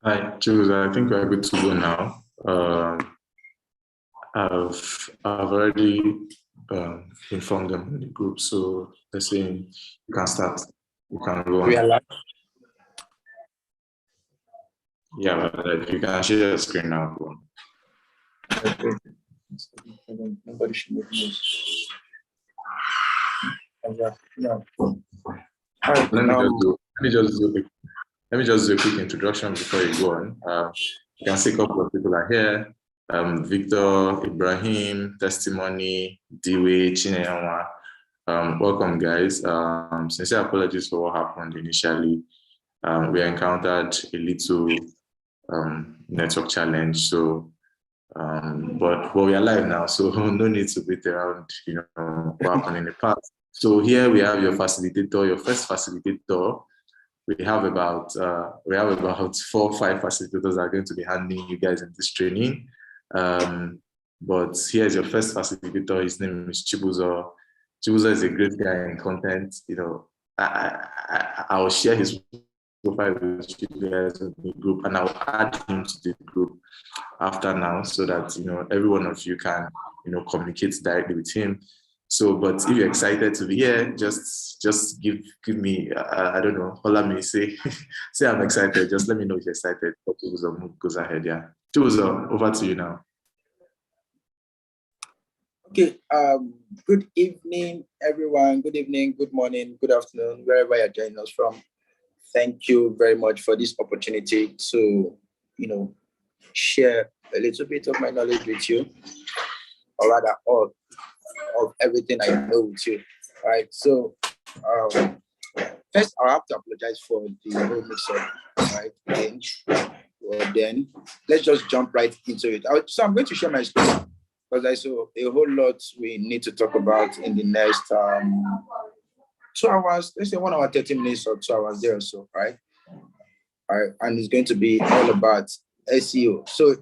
Hi, Jules. I think we're good to go now. I've already informed them in the group, so they're saying you can start. You can go We are on. live. Yeah, but if you can share your screen now, go on. Okay. Nobody should make noise. No. All right, Let me just do a quick introduction before you go on. You can see a couple of people are here. Victor, Ibrahim, Testimony, Dewey, Chineyanwa. Welcome, guys. Sincere apologies for what happened initially. We encountered a little network challenge, so but we are live now, so no need to beat around, what happened in the past. So here we have your facilitator, your first facilitator. We have about 4 or 5 facilitators that are going to be handling you guys in this training. But here's your first facilitator. His name is Chibuzo. Chibuzo is a great guy in content. I'll share his profile with you guys in the group, and I'll add him to the group after now, so that every one of you can communicate directly with him. So, but if you're excited to be here, just give me, I don't know, holla me, say I'm excited. Just let me know if you're excited. Goes ahead, yeah. Chuzo, over to you now. Okay. Good evening, everyone. Good evening, good morning, good afternoon, wherever you're joining us from. Thank you very much for this opportunity to, share a little bit of my knowledge with you, or rather, all of everything I know with you. All right. So, first, I have to apologize for the whole mix-up. Right. Well, then let's just jump right into it. So I'm going to share my screen because I saw a whole lot we need to talk about in the next 2 hours. Let's say 1 hour, 30 minutes or 2 hours there or so, right? All right. And it's going to be all about SEO. So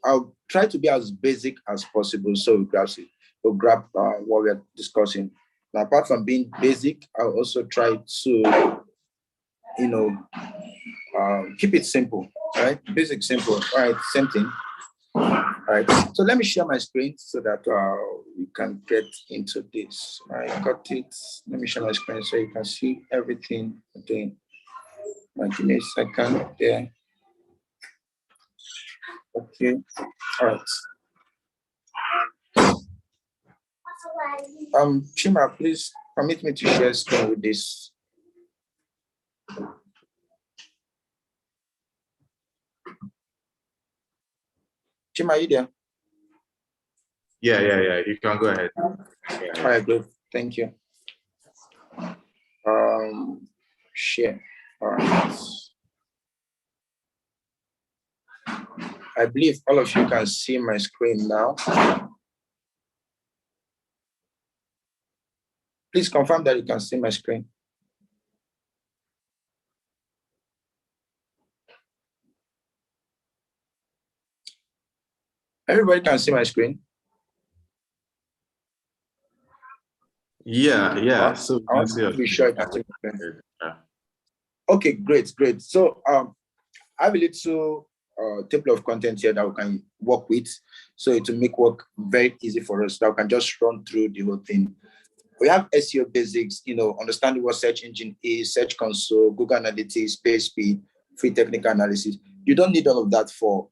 I'll try to be as basic as possible so we'll grab what we're discussing. Now, apart from being basic, I'll also try to, keep it simple, right? Basic, simple, all right? Same thing. All right. So let me share my screen so that we can get into this. I got it. Let me share my screen so you can see everything again. Give me a second there. Okay. All right. Chima, please permit me to share screen with this. Chima, are you there? Yeah. You can go ahead. Yeah. All right, good. Thank you. Share. All right. I believe all of you can see my screen now. Please confirm that you can see my screen. Everybody can see my screen? Yeah. So I want to be sure I can see my screen. Okay, great. So I have a little table of content here that we can work with. So it will make work very easy for us, that we can just run through the whole thing. We have SEO basics, understanding what search engine is, search console, Google Analytics, page speed, free technical analysis. You don't need all of that for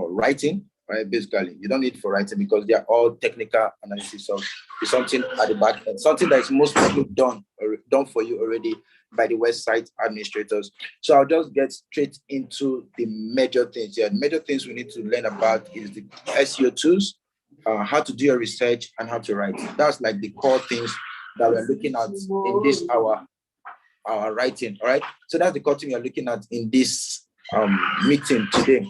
writing, right? Basically, you don't need for writing because they are all technical analysis of something at the back end, something that is most likely done for you already by the website administrators. So I'll just get straight into the major things here. The major things we need to learn about is the SEO tools, how to do your research, and how to write. That's like the core things that we're looking at in this our writing. All right. So that's the core thing we're looking at in this meeting today.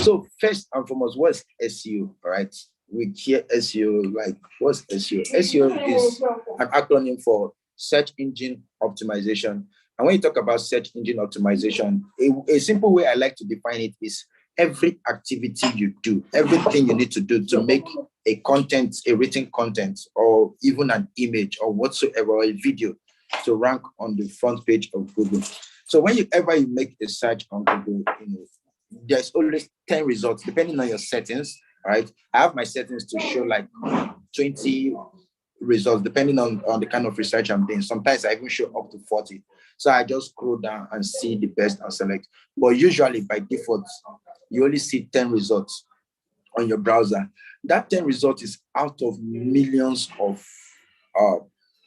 So first and foremost, what's SEO? All right. We hear SEO, like what's SEO? SEO is an acronym for search engine optimization. And when you talk about search engine optimization, a simple way I like to define it is every activity you do, everything you need to do to make a written content, or even an image or whatsoever, or a video to rank on the front page of Google. So whenever you make a search on Google, there's always 10 results depending on your settings, right? I have my settings to show like 20 results depending on the kind of research I'm doing. Sometimes I even show up to 40. So I just scroll down and see the best and select. But usually by default, you only see 10 results on your browser. That 10 results is out of millions of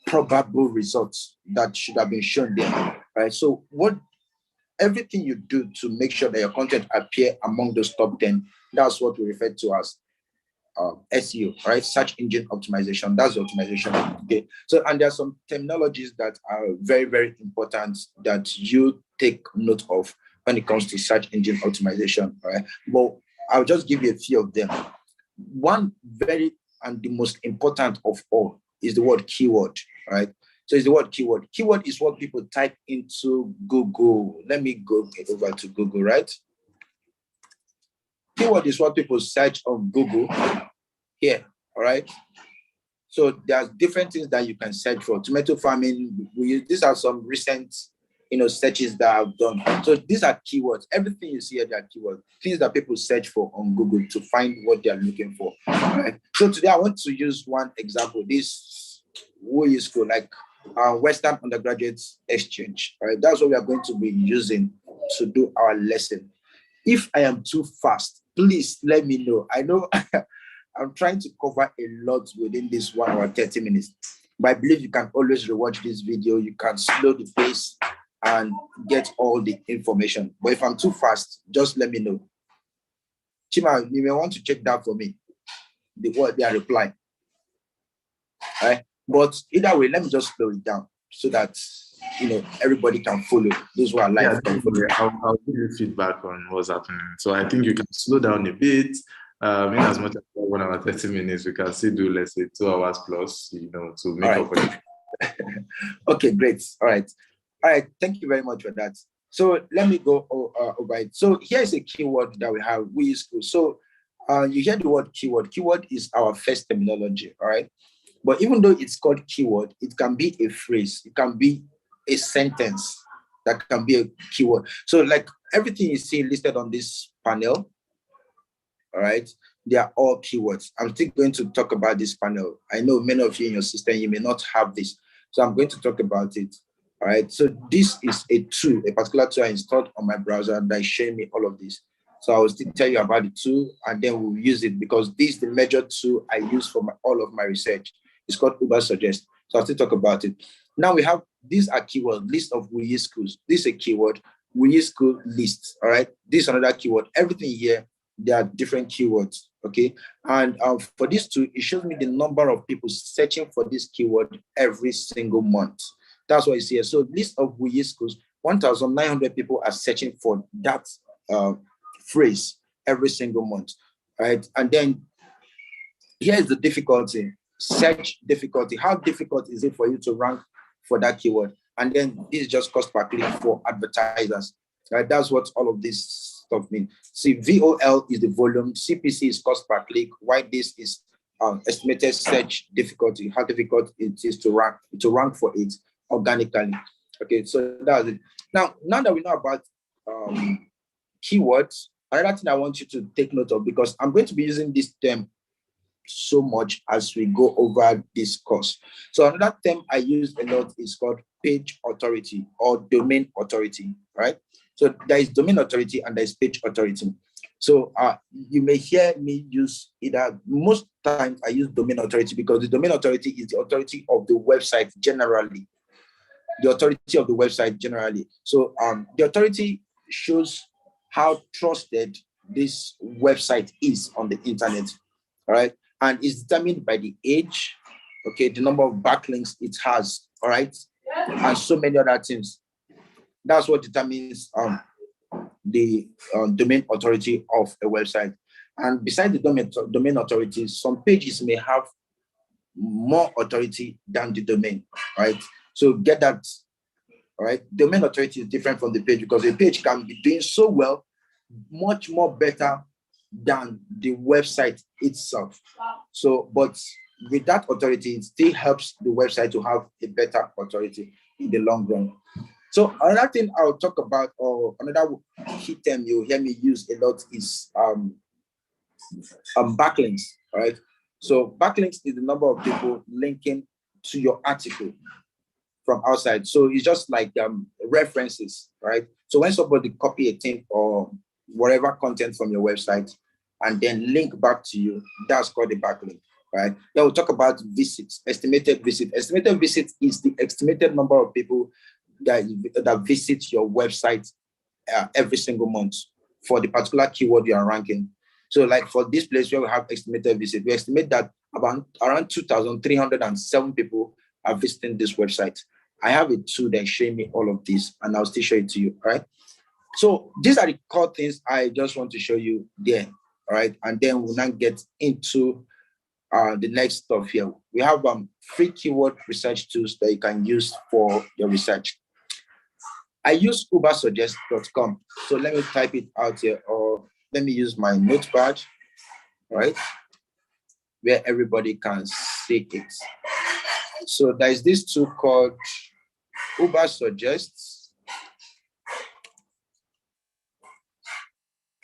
probable results that should have been shown there, right? So everything you do to make sure that your content appear among those top 10, that's what we refer to as SEO, right? Search engine optimization. That's the optimization. Okay. So, and there are some terminologies that are very, very important that you take note of when it comes to search engine optimization, right? But I'll just give you a few of them. One very and the most important of all is the word keyword, right? So it's the word keyword. Keyword is what people type into Google. Let me go over to Google, right? Keyword is what people search on Google here, all right? So there's different things that you can search for. Tomato farming, these are some recent, searches that I've done. So these are keywords. Everything you see here, they are keywords. Things that people search for on Google to find what they are looking for, all right? So today I want to use one example. This WUI-School, like Western Undergraduate Exchange, all right? That's what we are going to be using to do our lesson. If I am too fast, please let me know. I know I'm trying to cover a lot within this 1 hour, 30 minutes, but I believe you can always rewatch this video. You can slow the pace and get all the information. But if I'm too fast, just let me know. Chima, you may want to check that for me, what they are replying. All right? But either way, let me just slow it down so that everybody can follow. Those who are live. Yeah, I'll give you feedback on what's happening. So I think you can slow down a bit. In as much as 1 hour, 30 minutes, we can still do, let's say, 2 hours plus, to make up for it. Okay, great. All right. Thank you very much for that. So let me go over it. So here's a keyword that we have, WUI-School. So you hear the word keyword. Keyword is our first terminology, all right? But even though it's called keyword, it can be a phrase. It can be a sentence that can be a keyword. So like everything you see listed on this panel, all right, they are all keywords. I'm still going to talk about this panel. I know many of you in your system, you may not have this. So I'm going to talk about it. All right. So this is a tool, a particular tool I installed on my browser that is showing me all of this. So I will still tell you about the tool and then we'll use it because this is the major tool I use for all of my research. It's called Ubersuggest. So I'll still talk about it. Now we have, these are keywords, list of WUI-Schools. This is a keyword, WUI-School list. All right. This is another keyword. Everything here, there are different keywords, okay? And for this tool, it shows me the number of people searching for this keyword every single month. That's what you see here. So list of WUI-Schools, 1,900 people are searching for that phrase every single month, right? And then here's the difficulty, search difficulty. How difficult is it for you to rank for that keyword? And then this is just cost per click for advertisers, right? That's what all of this stuff mean. See, VOL is the volume, CPC is cost per click, while this is estimated search difficulty, how difficult it is to rank for it organically. Okay, so that's it. Now that we know about keywords, another thing I want you to take note of, because I'm going to be using this term so much as we go over this course. So another term I use a lot is called page authority or domain authority, right? So there is domain authority and there is page authority. So you may hear me use either, most times I use domain authority because the domain authority is the authority of the website generally. The authority of the website generally. So the authority shows how trusted this website is on the internet, all right? And is determined by the age, okay, the number of backlinks it has, all right? And so many other things. That's what determines the domain authority of a website. And besides the domain authority, some pages may have more authority than the domain, right? So get that, all right? Domain authority is different from the page because the page can be doing so well, much more better than the website itself. So, but with that authority, it still helps the website to have a better authority in the long run. So another thing I'll talk about, or another key term you hear me use a lot is backlinks, right? So backlinks is the number of people linking to your article from outside. So it's just like references, right? So when somebody copy a thing or whatever content from your website and then link back to you, that's called a backlink, right? Then we'll talk about visits, estimated visit. Estimated visit is the estimated number of people that visit your website every single month for the particular keyword you are ranking. So like for this place where we have estimated visit, we estimate that about around 2,307 people are visiting this website. I have a tool that shows me all of this, and I'll still show it to you, all right? So these are the core things I just want to show you there, all right? And then we'll now get into the next stuff here. We have free keyword research tools that you can use for your research. I use ubersuggest.com. So let me type it out here, or let me use my notepad, right? Where everybody can see it. So there's this tool called Ubersuggest.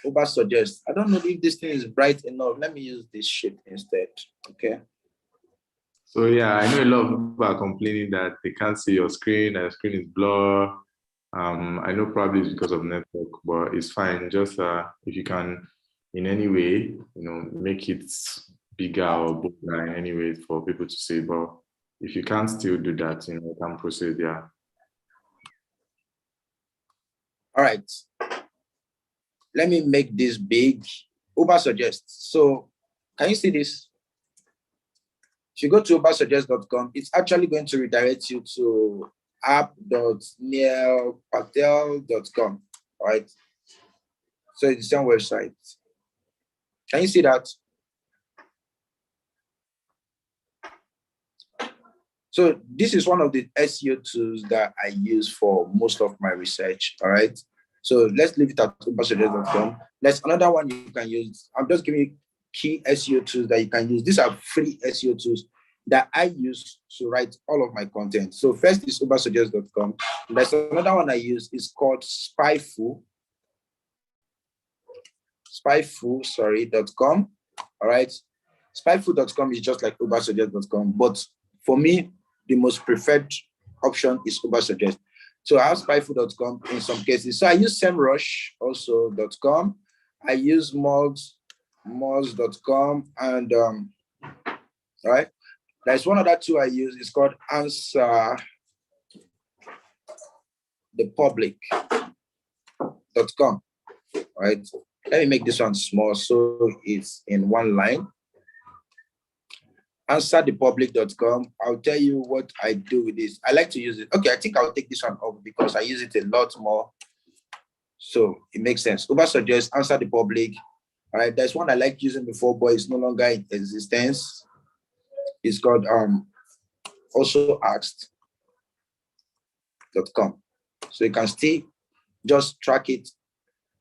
Ubersuggest. I don't know if this thing is bright enough. Let me use this shit instead, okay? So yeah, I know a lot of people are complaining that they can't see your screen, that your screen is blurred. I know probably it's because of network, but it's fine. Just if you can, in any way, make it bigger or bigger in any way for people to see. But if you can't still do that, you can proceed. Yeah. All right. Let me make this big. Ubersuggest. So can you see this? If you go to ubersuggest.com, it's actually going to redirect you to app.neilpatel.com, all right? So it's the same website. Can you see that? So this is one of the SEO tools that I use for most of my research, all right? So let's leave it at ubersuggest.com. There's another one you can use. I'm just giving you key SEO tools that you can use. These are free SEO tools that I use to write all of my content. So first is ubersuggest.com. There's another one I use. It's called spyfu.com. All right. Spyfu.com is just like ubersuggest.com. But for me, the most preferred option is Ubersuggest. So I have spyfu.com in some cases. So I use SEMrush also.com. I use moz.com, and all right. There's one other tool I use. It's called answerthepublic.com. Right. Let me make this one small so it's in one line. Answerthepublic.com. I'll tell you what I do with this. I like to use it. Okay, I think I'll take this one off because I use it a lot more. So it makes sense. Ubersuggest, Answer the Public. All right, there's one I like using before, but it's no longer in existence. It's called also asked.com. So you can still just track it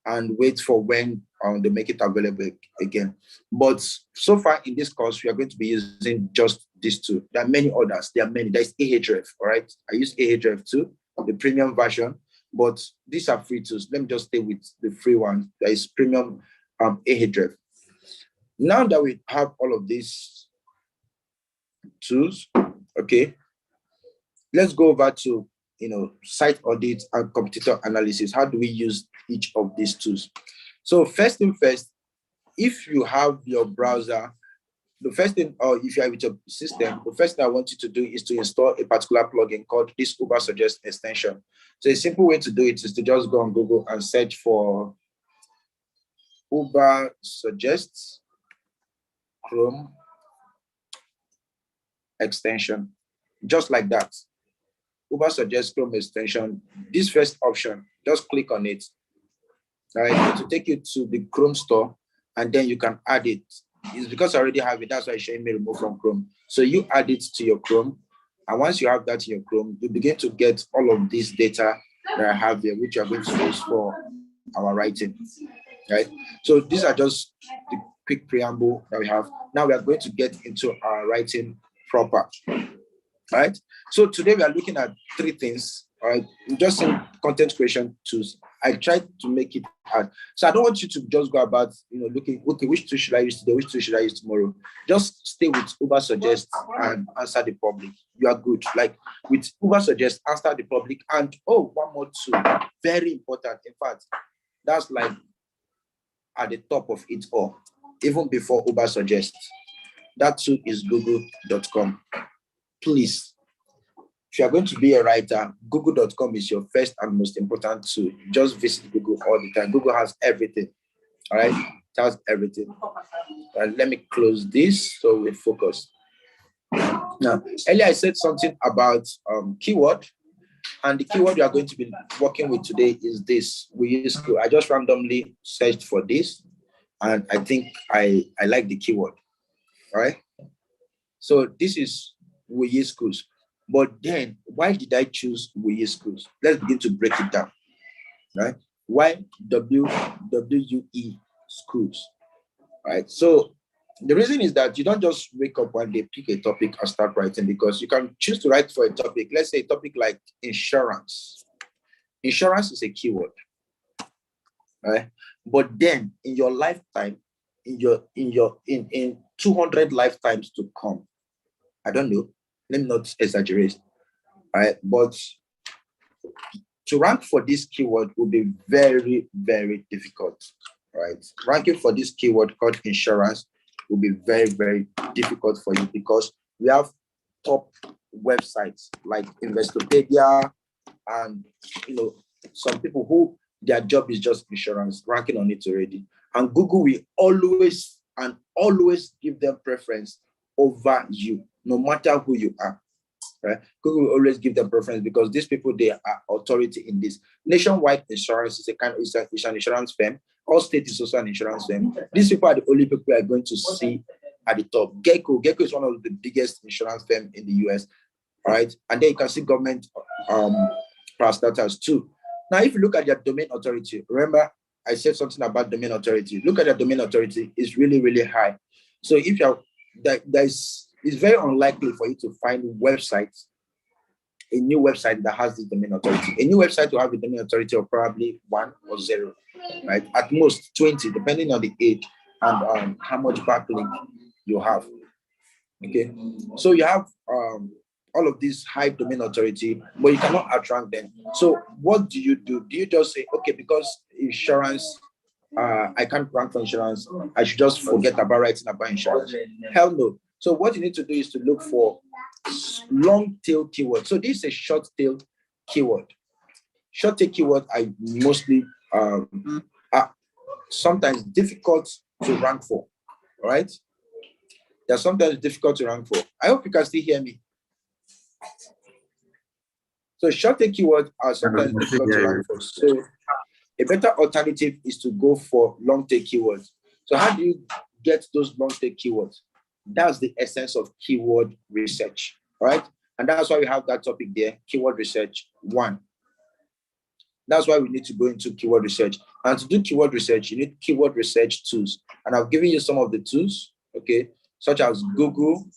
and wait for when they make it available again. But so far in this course, we are going to be using just these two. There are many others. There are many. There's Ahref, all right? I use Ahref too, the premium version, but these are free tools. Let me just stay with the free one. There is premium Ahref. Now that we have all of these tools, okay, let's go over to site audit and competitor analysis. How do we use each of these tools? So first thing first, if you have your browser, the first thing, or if you have your system, the first thing I want you to do is to install a particular plugin called this Ubersuggest extension. So a simple way to do it is to just go on Google and search for Ubersuggest Chrome extension, just like that. Ubersuggest Chrome extension. This first option, just click on it. All right, to take you to the Chrome store, and then you can add it. It's because I already have it. That's why it's showing me remove from Chrome. So you add it to your Chrome, and once you have that in your Chrome, you begin to get all of this data that I have here, which you are going to use for our writing. Right. So these are just the quick preamble that we have. Now we are going to get into our writing proper. Right. So today we are looking at three things. All right, just in content creation tools, I tried to make it hard. So I don't want you to just go about, looking, okay, which tool should I use today? Which tool should I use tomorrow? Just stay with Ubersuggest and answer the public. You are good. Like with Ubersuggest, answer the public. And one more tool, very important. In fact, that's like at the top of it all, even before Ubersuggest. That tool is google.com. Please, if you are going to be a writer, google.com is your first and most important tool. Just visit Google all the time. Google has everything. All right, it has everything. And let me close this so we focus. Now, earlier I said something about keyword, and the keyword we are going to be working with today is this. I just randomly searched for this, and I think I like the keyword. All right. So this is WUYI Schools. But then, why did I choose WUYI Schools? Let's begin to break it down. Right? Why WUYI Schools? Right. So the reason is that you don't just wake up one day, pick a topic and start writing, because you can choose to write for a topic. Let's say a topic like insurance. Insurance is a keyword. Right? But then in your lifetime, in 200 lifetimes to come, I don't know, let me not exaggerate, right? But to rank for this keyword will be very, very difficult, right? Ranking for this keyword called insurance will be very, very difficult for you, because we have top websites like Investopedia and, some people who their job is just insurance, ranking on it already. And Google will always give them preference over you, no matter who you are, right? Google will always give them preference because these people, they are authority in this. Nationwide Insurance is it's an insurance firm. Allstate is also an insurance firm. These people are the only people you are going to see at the top. Gecko is one of the biggest insurance firms in the US, right? And then you can see government parastatals too. Now, if you look at their domain authority, remember I said something about domain authority. Look at their domain authority; it's really, really high. So if you're it's very unlikely for you to find a new website that has this domain authority. A new website will have a domain authority of probably 1 or 0, right? At most 20, depending on the age and how much backlink you have. Okay, so you have all of these high domain authority, but you cannot outrank them. So what do? Do you just say, okay, because insurance, I can't rank for insurance, I should just forget about writing about insurance? Hell no. So what you need to do is to look for long tail keywords. So this is a short tail keyword. Short tail keywords are mostly are sometimes difficult to rank for, all right? They're sometimes difficult to rank for. I hope you can still hear me. So short tail keywords are sometimes difficult to rank for. So a better alternative is to go for long tail keywords. So how do you get those long tail keywords? That's the essence of keyword research, right? And that's why we have that topic there, keyword research 1. That's why we need to go into keyword research. And to do keyword research, you need keyword research tools. And I've given you some of the tools, okay, such as Google,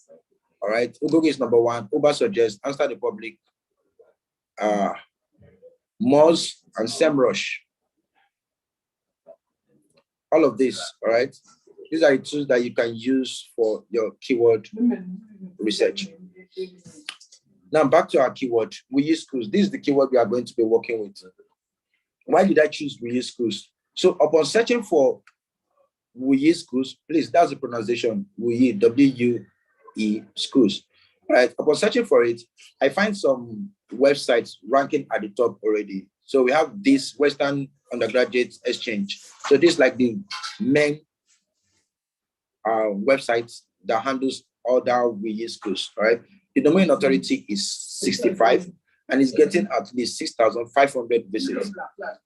all right? Google is number 1, Ubersuggest, Answer the Public, Moz, and SEMrush. All of this, all right? These are the tools that you can use for your keyword research. Now back to our keyword, WUYI Schools. This is the keyword we are going to be working with. Why did I choose WUYI Schools? So upon searching for WUYI Schools, please, that's the pronunciation, WUYI, W-U-E, schools. Right? Upon searching for it, I find some websites ranking at the top already. So we have this Western Undergraduate Exchange. So this is like the main websites that handles all the WUYI Schools, right? The domain authority is 65 and it's getting at least 6,500 visits,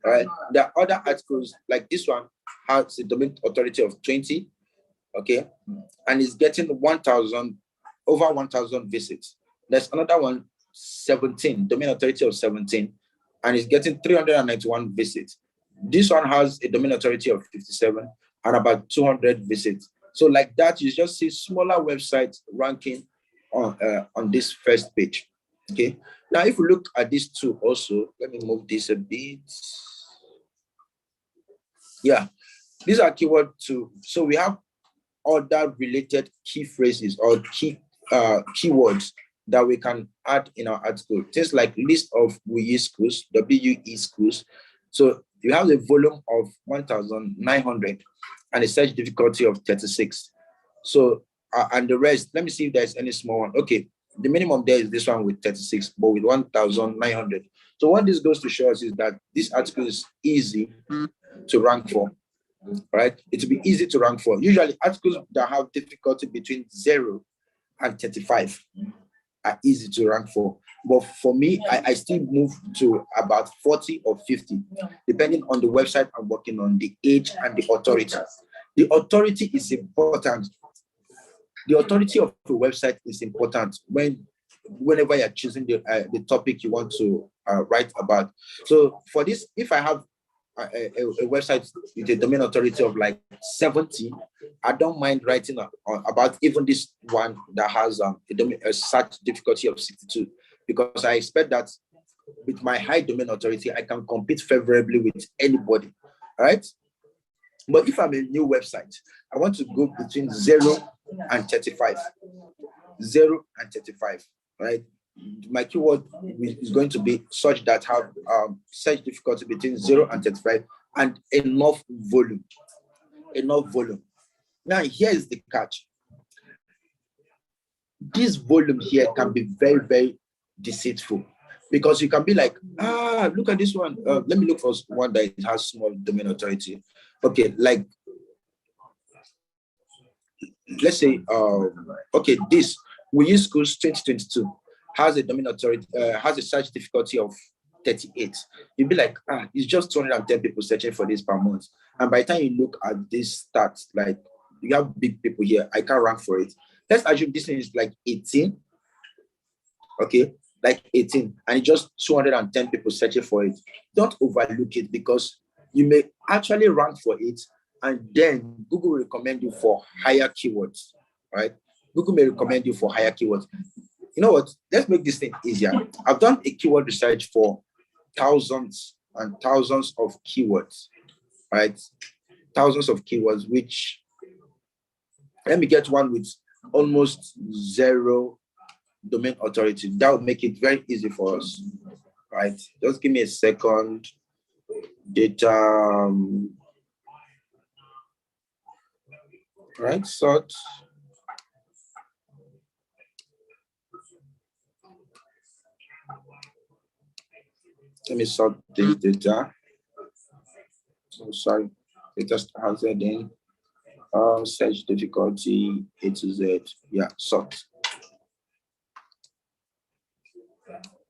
right? There are other articles like this one has a domain authority of 20, okay? And it's getting over 1,000 visits. There's another one, 17, domain authority of 17, and it's getting 391 visits. This one has a domain authority of 57 and about 200 visits. So like that, you just see smaller websites ranking on this first page, Okay. Now, if we look at these two also, let me move this a bit. Yeah, these are keyword two. So we have other related key phrases or keywords that we can add in our article. Things like list of WUE schools, WUE schools. So you have the volume of 1,900 and a search difficulty of 36. So, and the rest, let me see if there's any small one. Okay, the minimum there is this one with 36, but with 1,900. So what this goes to show us is that this article is easy to rank for, right? It will be easy to rank for. Usually articles that have difficulty between 0 and 35 are easy to rank for. But for me, I still move to about 40 or 50, depending on the website I'm working on, the age and the authority. The authority is important. The authority of the website is important whenever you're choosing the topic you want to write about. So for this, if I have a website with a domain authority of like 70, I don't mind writing about even this one that has a search difficulty of 62, because I expect that with my high domain authority, I can compete favorably with anybody, all right? But if I'm a new website, I want to go between 0 and 35. 0 and 35, right? My keyword is going to be such that have search difficulty between 0 and 35 and enough volume. Enough volume. Now, here's the catch. This volume here can be very, very deceitful, because you can be like, look at this one. Let me look for one that has small domain authority. Okay, like, let's say, okay, this WUE schools 2022 has a domain authority, has a search difficulty of 38. You'd be like, it's just 210 people searching for this per month. And by the time you look at this stats, like, you have big people here, I can't rank for it. Let's assume this thing is like 18. Okay, like 18, and it's just 210 people searching for it. Don't overlook it, because you may actually rank for it, and then Google will recommend you for higher keywords, right? Google may recommend you for higher keywords. You know what? Let's make this thing easier. I've done a keyword research for thousands and thousands of keywords, right? Thousands of keywords, which, let me get one with almost 0 domain authority. That would make it very easy for us, right? Just give me a second. Data, right? Sort. Let me sort this data. Oh, sorry, data has it in search difficulty A to Z. Yeah, sort.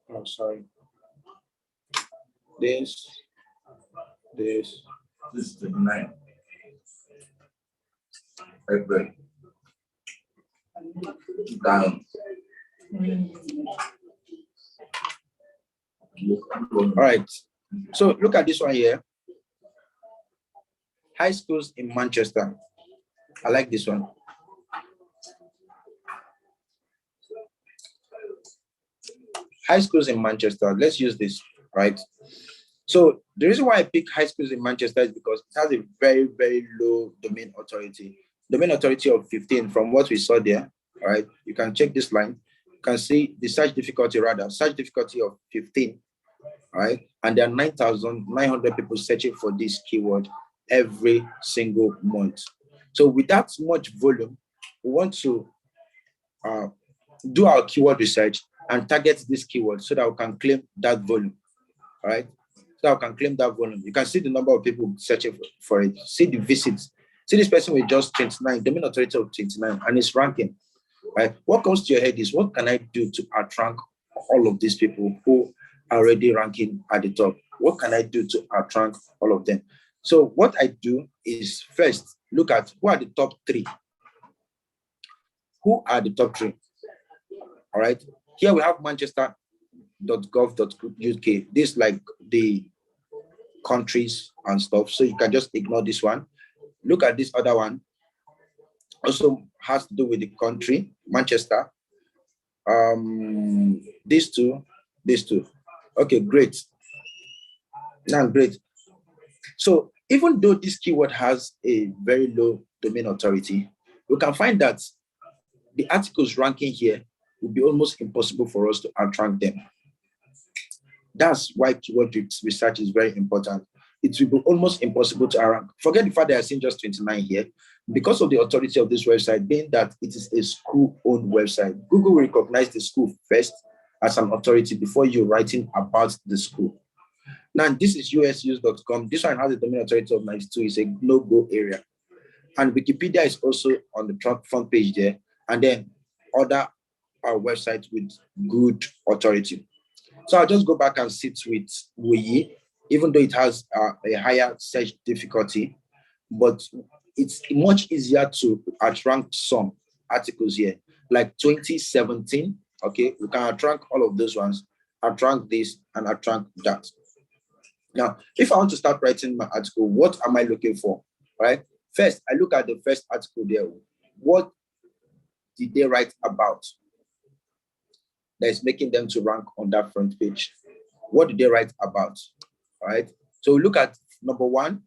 Oh, sorry. This. This is 29. April. Down. All right. So look at this one here. High schools in Manchester. I like this one. High schools in Manchester. Let's use this, right? So the reason why I pick high schools in Manchester is because it has a very, very low domain authority. Domain authority of 15 from what we saw there, right? You can check this line. You can see the search difficulty of 15, right? And there are 9,900 people searching for this keyword every single month. So with that much volume, we want to do our keyword research and target this keyword so that we can claim that volume, right? So I can claim that volume. You can see the number of people searching for it. See the visits. See this person with just 29, domain authority of 29, and it's ranking, right? What comes to your head is, what can I do to outrank all of these people who are already ranking at the top? What can I do to outrank all of them? So what I do is first look at who are the top 3. Who are the top 3? All right. Here we have Manchester.gov.uk. This is like the countries and stuff, so you can just ignore this one. Look at this other one, also has to do with the country, Manchester. These two. Okay, great. Now, great. So even though this keyword has a very low domain authority, we can find that the articles ranking here will be almost impossible for us to outrank them. That's why keyword research is very important. It will be almost impossible to rank. Forget the fact that I seen just 29 here. Because of the authority of this website, being that it is a school-owned website, Google will recognize the school first as an authority before you're writing about the school. Now, this is usus.com. This one has a domain authority of 92. It's a no-go area. And Wikipedia is also on the front page there. And then other websites with good authority. So I'll just go back and sit with Wuyi, even though it has a higher search difficulty, but it's much easier to outrank some articles here, like 2017. Okay, we can outrank all of those ones, outrank this and outrank that. Now, if I want to start writing my article, what am I looking for? Right? First, I look at the first article there. What did they write about that is making them to rank on that front page? What did they write about? All right. So we look at number one,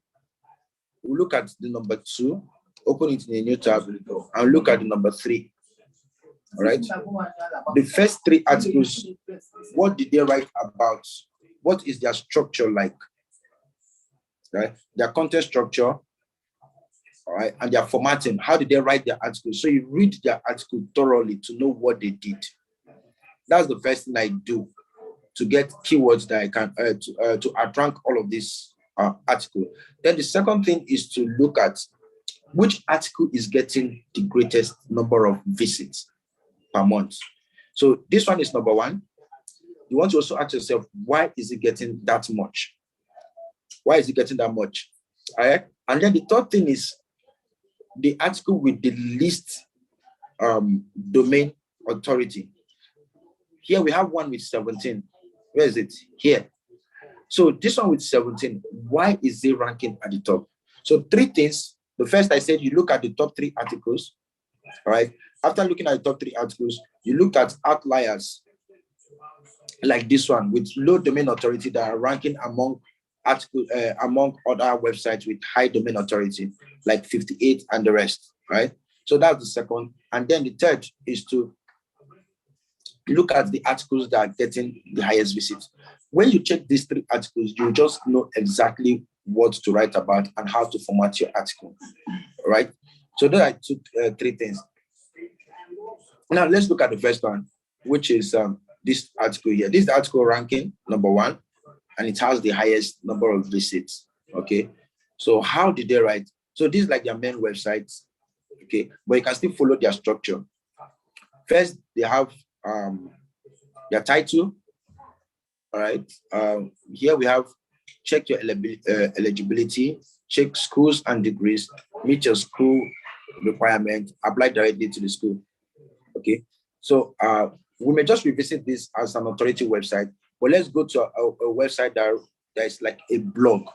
we look at the number two, open it in a new tab, and look at the number three. All right. The first three articles, what did they write about? What is their structure like? Right? Their content structure, all right, and their formatting. How did they write their article? So you read their article thoroughly to know what they did. That's the first thing I do to get keywords that I can to outrank all of this article. Then the second thing is to look at which article is getting the greatest number of visits per month. So this one is number one. You want to also ask yourself, why is it getting that much? Why is it getting that much? All right. And then the third thing is the article with the least domain authority. Here we have one with 17. Where is it? Here. So this one with 17, why is it ranking at the top? So three things. The first, I said, you look at the top three articles. All right. After looking at the top three articles, you look at outliers like this one with low domain authority that are ranking among among other websites with high domain authority, like 58 and the rest, right? So that's the second. And then the third is to look at the articles that are getting the highest visits. When you check these three articles, you just know exactly what to write about and how to format your article, right? So those are three things. Now let's look at the first one, which is this article here. This article ranking number one, and it has the highest number of visits. Okay, so how did they write? So this is like their main websites. Okay, but you can still follow their structure. First, they have their title. All right. Here we have check your eligibility, check schools and degrees, meet your school requirement, apply directly to the school. Okay. So we may just revisit this as an authority website, but let's go to a website that is like a blog.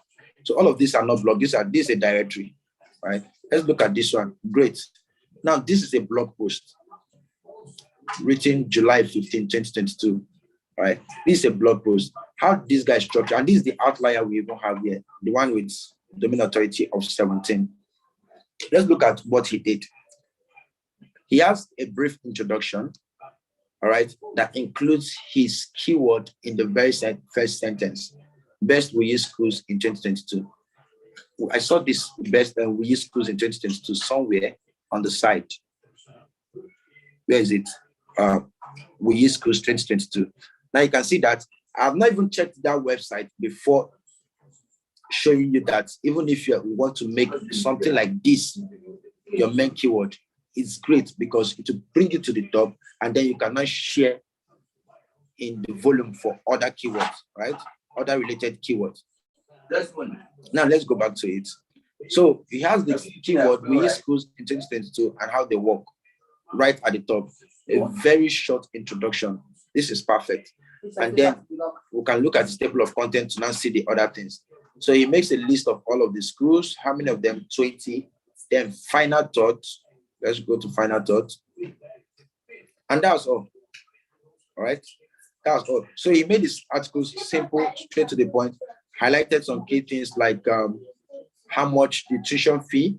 So all of these are not blogs. This is a directory, right? Let's look at this one. Great. Now this is a blog post written July 15, 2022. Right? This is a blog post. How this guy structured, and this is the outlier we even have here, the one with domain authority of 17. Let's look at what he did. He has a brief introduction, all right, that includes his keyword in the very first sentence. Best Wuyi schools in 2022. I saw this best Wuyi schools in 2022 somewhere on the site. Where is it? Wuyi schools 2022. Now you can see that I've not even checked that website before showing you that even if you want to make something like this your main keyword, it's great because it will bring you to the top, and then you can now share in the volume for other keywords, right? Other related keywords. Now let's go back to it. So he has this keyword, Wuyi schools in 2022 and how they work right at the top. A very short introduction. This is perfect. And then we can look at the table of content to now see the other things. So he makes a list of all of the schools. How many of them? 20. Then final thoughts. Let's go to final thoughts. And that's all. All right, that's all. So he made his articles simple, straight to the point, highlighted some key things like how much the tuition fee,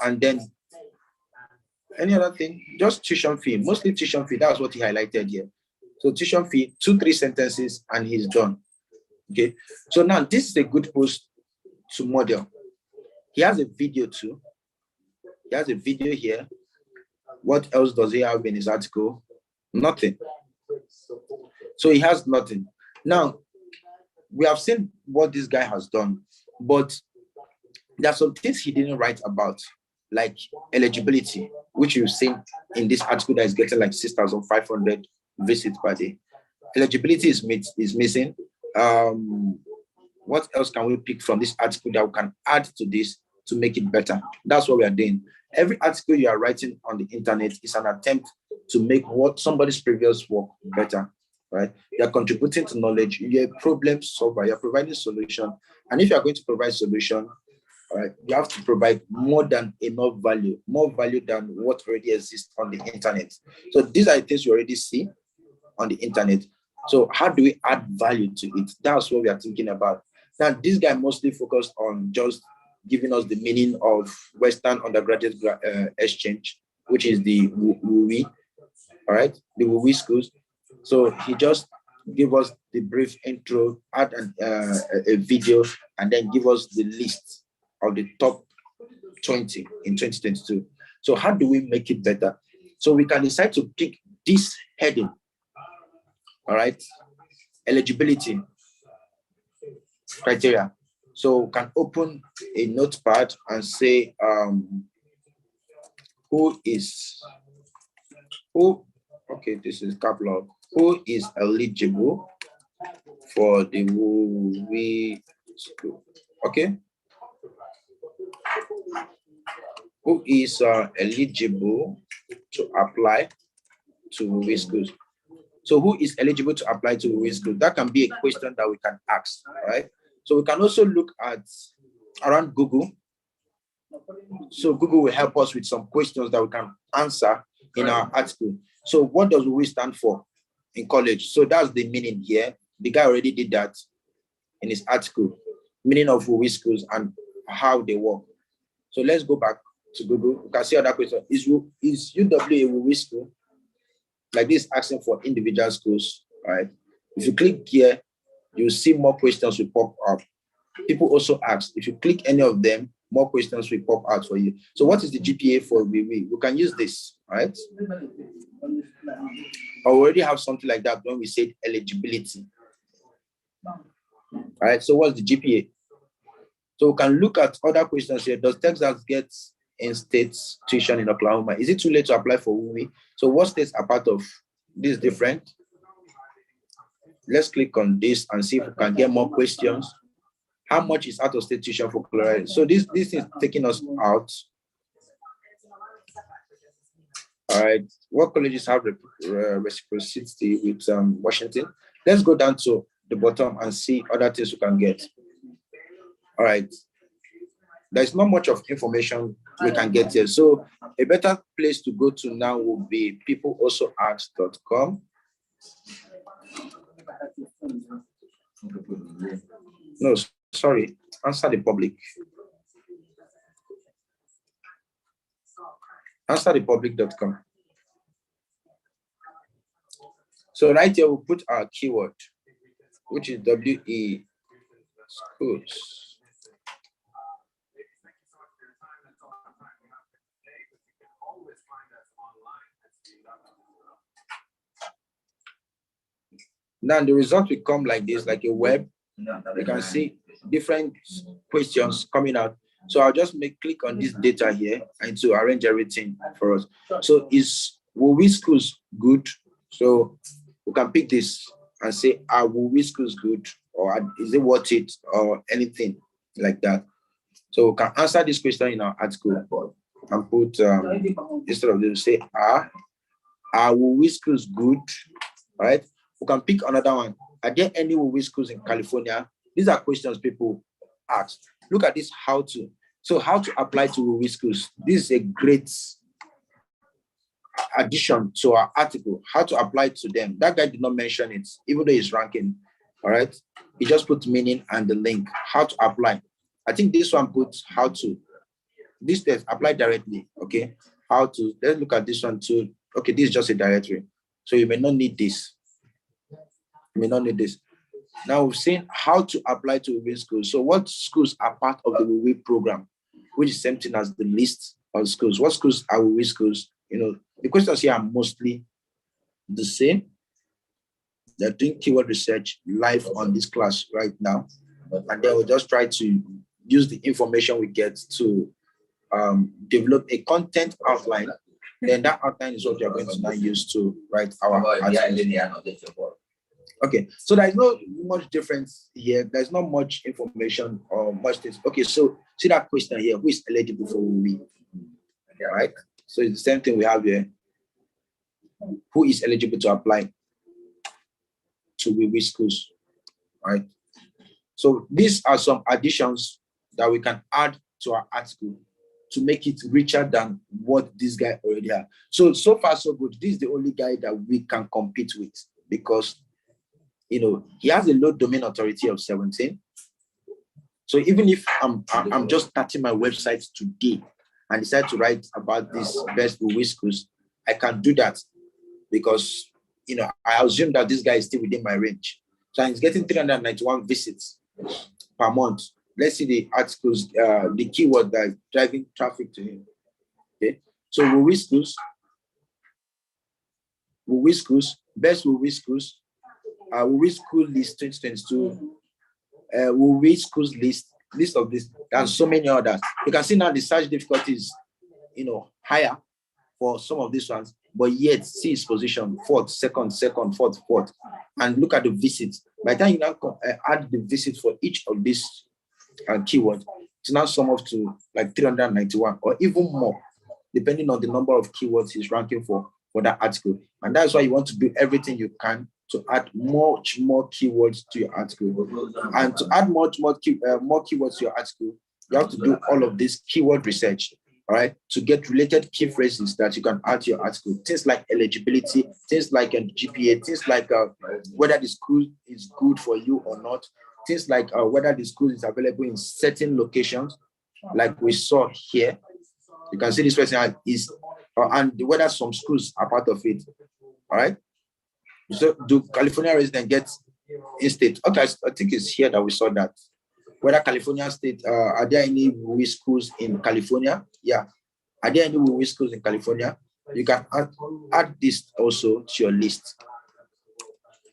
and then any other thing, just tuition fee, mostly tuition fee. That's what he highlighted here. So tuition fee, 2-3 sentences, and he's done. Okay. So now this is a good post to model. He has a video too. He has a video here. What else does he have in his article? Nothing. So he has nothing. Now, we have seen what this guy has done, but there are some things he didn't write about, like eligibility, which you've seen in this article that is getting like 6,500 visits per day. Eligibility is missing. What else can we pick from this article that we can add to this to make it better? That's what we are doing. Every article you are writing on the internet is an attempt to make what somebody's previous work better, right? You're contributing to knowledge. You're a problem solver. You're providing solution. And if you're going to provide solution, right, you have to provide more than enough value, more value than what already exists on the internet. So these are the things you already see on the internet. So how do we add value to it? That's what we are thinking about. Now, this guy mostly focused on just giving us the meaning of Western undergraduate exchange, which is the WUWI, all right, the WUWI schools. So he just gave us the brief intro, add a video, and then give us the list of the top 20 in 2022. So how do we make it better? So we can decide to pick this heading, all right, eligibility criteria. So we can open a notepad and say, okay, this is cap log, who is eligible for the WUWI school? Okay. Who is eligible to apply to WUWI schools? So who is eligible to apply to WUWI schools? That can be a question that we can ask, right? So we can also look at around Google. So Google will help us with some questions that we can answer in our article. So what does WUWI stand for in college? So that's the meaning here. The guy already did that in his article, meaning of WUWI schools and how they work. So let's go back to Google. You can see other question. Is UW a WUWI school? Like this, asking for individual schools, right? If you click here, you'll see more questions will pop up. People also ask, if you click any of them, more questions will pop out for you. So what is the GPA for WUWI? We can use this, right? I already have something like that when we said eligibility. All right, so what's the GPA? So we can look at other questions here. Does Texas get in-state tuition in Oklahoma? Is it too late to apply for WUWI? So what states are part of this different? Let's click on this and see if we can get more questions. How much is out-of-state tuition for Colorado? So this is taking us out. All right, what colleges have reciprocity with Washington? Let's go down to the bottom and see other things we can get. All right, there's not much of information we can get here. So a better place to go to now will be peoplealsoask.com. No, sorry, Answer the Public. Answerthepublic.com. So right here, we'll put our keyword, which is WE schools. Now the result will come like this, like a web. You can see different questions coming out. So I'll just click on this data here and to arrange everything for us. So is WUWI schools good? So we can pick this and say, are WUWI schools good? Or is it worth it? Or anything like that. So we can answer this question in our article and put, instead of this, say, are WUWI schools good? Right? We can pick another one. Are there any WUWI schools in California? These are questions people ask. Look at this, how to. So how to apply to WUWI schools. This is a great addition to our article, how to apply to them. That guy did not mention it, even though he's ranking. All right. He just put meaning and the link, how to apply. I think this one puts how to. This test apply directly. Okay. How to, let's look at this one too. Okay, this is just a directory. So you may not need this. You may not need this. Now we've seen how to apply to WeWin schools. So what schools are part of the WeWin program, which is same thing as the list of schools. What schools are WeWin schools? You know, the questions here are mostly the same. They're doing keyword research live on this class right now. And then we'll just try to use the information we get to develop a content outline. Then that outline is what we are going to now use to write our article. Okay, so there's not much difference here. There's not much information or much things. Okay, so see that question here, who is eligible for WeWin? All right, so it's the same thing we have here. Who is eligible to apply to WeWin schools? All right, so these are some additions that we can add to our article to make it richer than what this guy already has. So far so good. This is the only guy that we can compete with, because you know he has a low domain authority of 17. So even if I'm just starting my website today and decide to write about this best WeWin schools, I can do that because you know I assume that this guy is still within my range. So he's getting 391 visits per month. Let's see the articles, the keyword that is driving traffic to him. Okay, so WeWin schools, best WeWin schools, WeWin school list 2022, WeWin schools list of this. There's so many others. You can see now the search difficulty is, you know, higher for some of these ones, but yet see its position fourth, second, fourth, and look at the visits. By the time you now add the visits for each of these keywords, to now sum up to like 391 or even more, depending on the number of keywords he's ranking for that article. And that's why you want to do everything you can to add much more keywords to your article. And to add more keywords to your article, you have to do all of this keyword research, all right, to get related key phrases that you can add to your article. Things like eligibility, things like a GPA, things like whether the school is good for you or not, things like whether the school is available in certain locations, like we saw here. You can see this person is, and whether some schools are part of it. All right. So do California residents get in-state? Okay, I think it's here that we saw that. Whether California state, are there any WeWin schools in California? Yeah. Are there any WeWin schools in California? You can add this also to your list.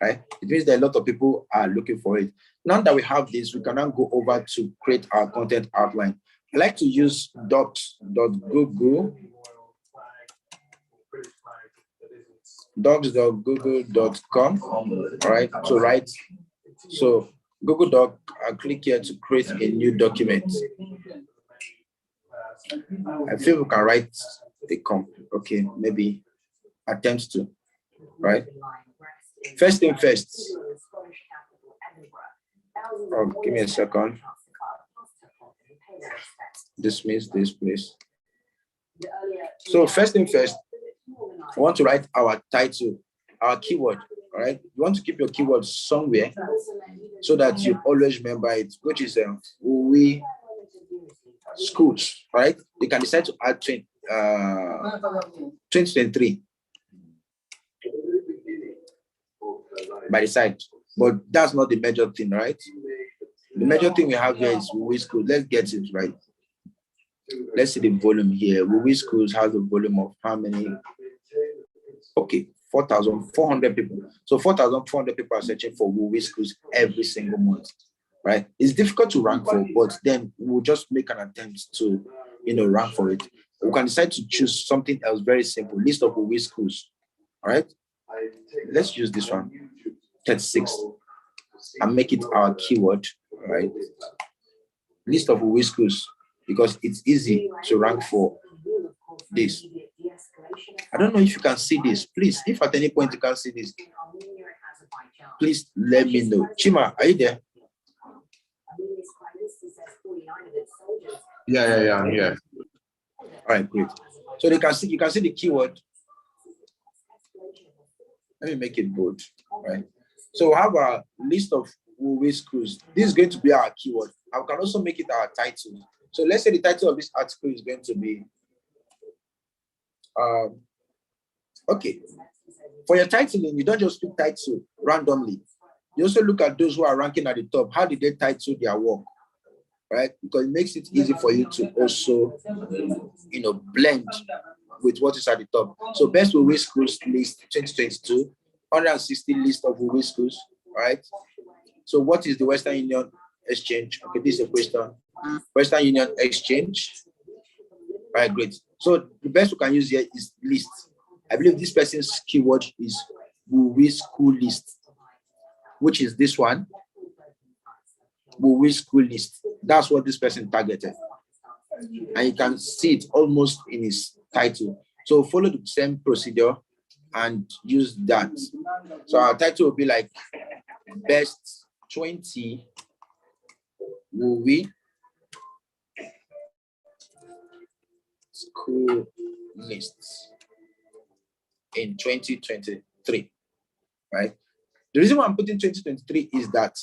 Right? It means that a lot of people are looking for it. Now that we have this, we can now go over to create our content outline. I like to use docs.google.com, all right, to write. So Google Doc, I'll click here to create a new document. I feel we can write the okay, maybe attempt to, right? First thing first. Oh, give me a second. Dismiss this, please. So first thing first, I want to write our title, our keyword, all right? You want to keep your keyword somewhere so that you always remember it, which is WeWin schools, right? You can decide to add 2023 by the side, but that's not the major thing, right? The major thing we have here is WeWin schools. Let's get it right. Let's see the volume here. WeWin schools has a volume of how many? Okay, 4,400 people. So 4,400 people are searching for WeWin schools every single month, right? It's difficult to rank for, but then we'll just make an attempt to, rank for it. We can decide to choose something else very simple, list of WeWin schools, all right? Let's use this one, 36, and make it our keyword, all right? List of WeWin schools, because it's easy to rank for this. I don't know if you can see this. Please, if at any point you can see this, please let me know. Chima, are you there? Yeah, I'm here. All right, great. So you can see the keyword. Let me make it bold, right? So we have a list of Woolway schools. This is going to be our keyword. I can also make it our title. So let's say the title of this article is going to be, okay. For your titling, you don't just pick title randomly. You also look at those who are ranking at the top. How did they title their work, right? Because it makes it easy for you to also, blend with what is at the top. So best Woolway schools list 2022, 160 list of Woolway schools, right? So what is the Western Union Exchange? Okay, this is a question. Western Union Exchange. Right, great. So the best we can use here is list. I believe this person's keyword is Woolway school list, which is this one. Woolway school list. That's what this person targeted. And you can see it almost in his title. So follow the same procedure and use that. So our title will be like best 20 Woolway school lists in 2023, right? The reason why I'm putting 2023 is that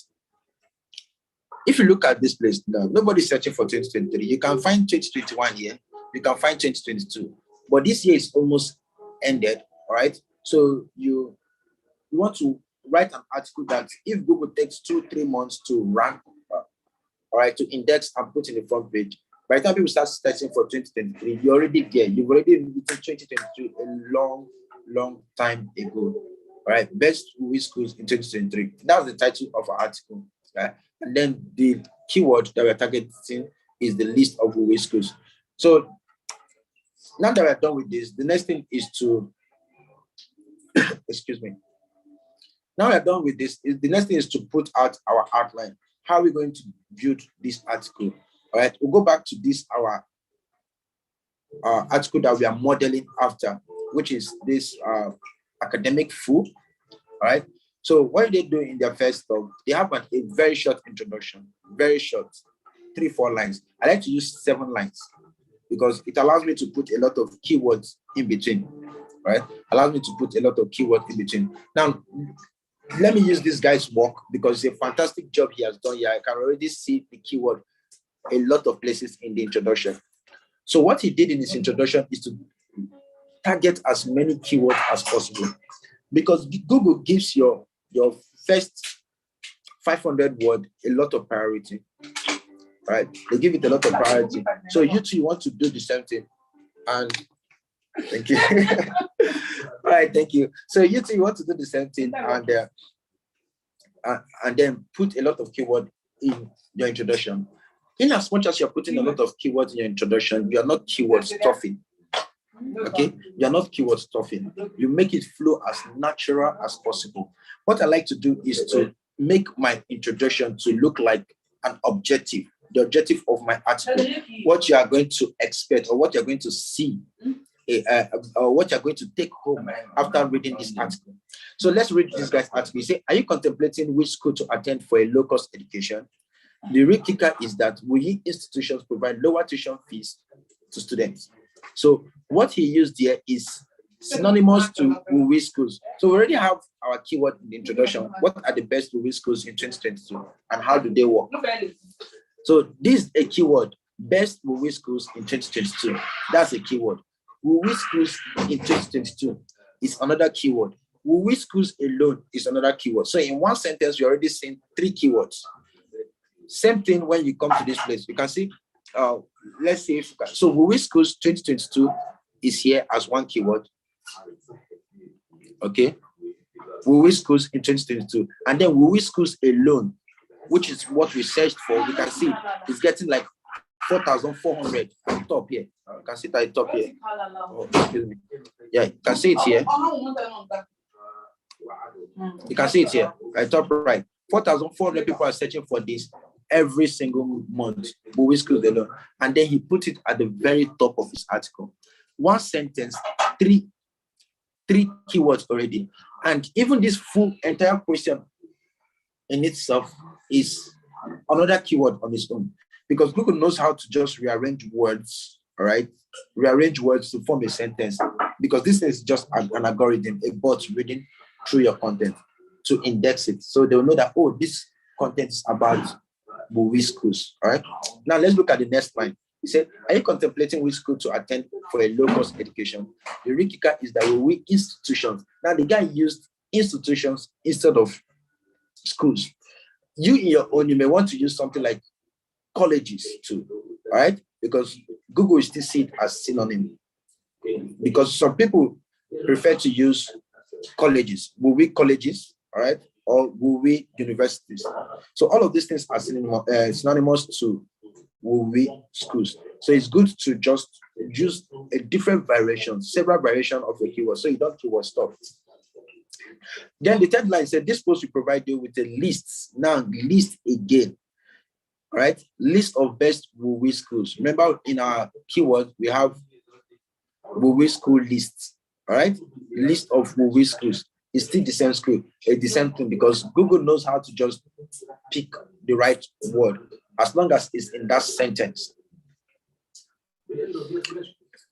if you look at this place now, nobody's searching for 2023. You can find 2021 here, you can find 2022, but this year is almost ended, all right? So you want to write an article that if Google takes 2-3 months to rank, all right, to index and put in the front page, by the time people start searching for 2023, you're already there. You've already written 2023 a long time ago. All right, best Woolway schools in 2023. That's the title of our article, right? And then the keyword that we're targeting is the list of Woolway schools. So now that we're done with this, the next thing is to, excuse me. Now we're done with this, the next thing is to put out our outline. How are we going to build this article? All right, we'll go back to this, our article that we are modeling after, which is this academic food. All right, so what they do in their first talk, they have a very short introduction, very short, 3-4 lines. I like to use 7 lines because it allows me to put a lot of keywords in between, right? Allows me to put a lot of keywords in between. Now, let me use this guy's work because it's a fantastic job he has done here. I can already see the keyword a lot of places in the introduction. So what he did in his introduction is to target as many keywords as possible, because Google gives your first 500 word a lot of priority, right? They give it a lot of priority. So you too want to do the same thing. And thank you. All right, thank you. So you too want to do the same thing and then put a lot of keyword in your introduction. In as much as you're putting a lot of keywords in your introduction, you are not keyword stuffing. Okay, you're not keyword stuffing. You make it flow as natural as possible. What I like to do is to make my introduction to look like an objective, the objective of my article, what you are going to expect or what you're going to see, or what you're going to take home after reading this article. So let's read this guy's article. You say, are you contemplating which school to attend for a low-cost education? The real kicker is that WUYI institutions provide lower tuition fees to students. So what he used here is synonymous to WUYI schools. So we already have our keyword in the introduction. What are the best WUYI schools in 2022 and how do they work? So this is a keyword, best WUYI schools in 2022. That's a keyword. WUYI schools in 2022 is another keyword. WUYI schools alone is another keyword. So in one sentence, you're already seeing 3 keywords. Same thing when you come to this place. You can see, let's say, so WUYI schools 2022 is here as one keyword. Okay. WUYI schools in 2022. And then WUYI schools alone, which is what we searched for, you can see it's getting like 4,400 at the top here. You can see it at the top here. Oh, excuse me. Yeah, you can see it here. You can see it here at the top right. 4,400 people are searching for this every single month. WUYI schools alone. And then he put it at the very top of his article. One sentence, three keywords already. And even this full entire question in itself is another keyword on its own, because Google knows how to just rearrange words, all right? Rearrange words to form a sentence, because this is just an algorithm, a bot reading through your content to index it. So they'll know that, oh, this content is about WUWI schools. All right. Now let's look at the next line. He said, are you contemplating which school to attend for a low-cost education? The real kicker is that WUWI institutions. Now the guy used institutions instead of schools. You in your own, you may want to use something like colleges too, all right? Because Google still see it as synonym. Because some people prefer to use colleges, WUWI colleges, all right, or WUWI universities. So all of these things are synonymous to WUWI schools. So it's good to just use a different variation, several variations of the keyword, so you don't keyword stop. Then the third line said, this post will provide you with a list. Now, list again, right? List of best WUWI schools. Remember, in our keyword, we have WUWI school lists, all right? List of WUWI schools. It's still the same school, the same thing, because Google knows how to just pick the right word as long as it's in that sentence.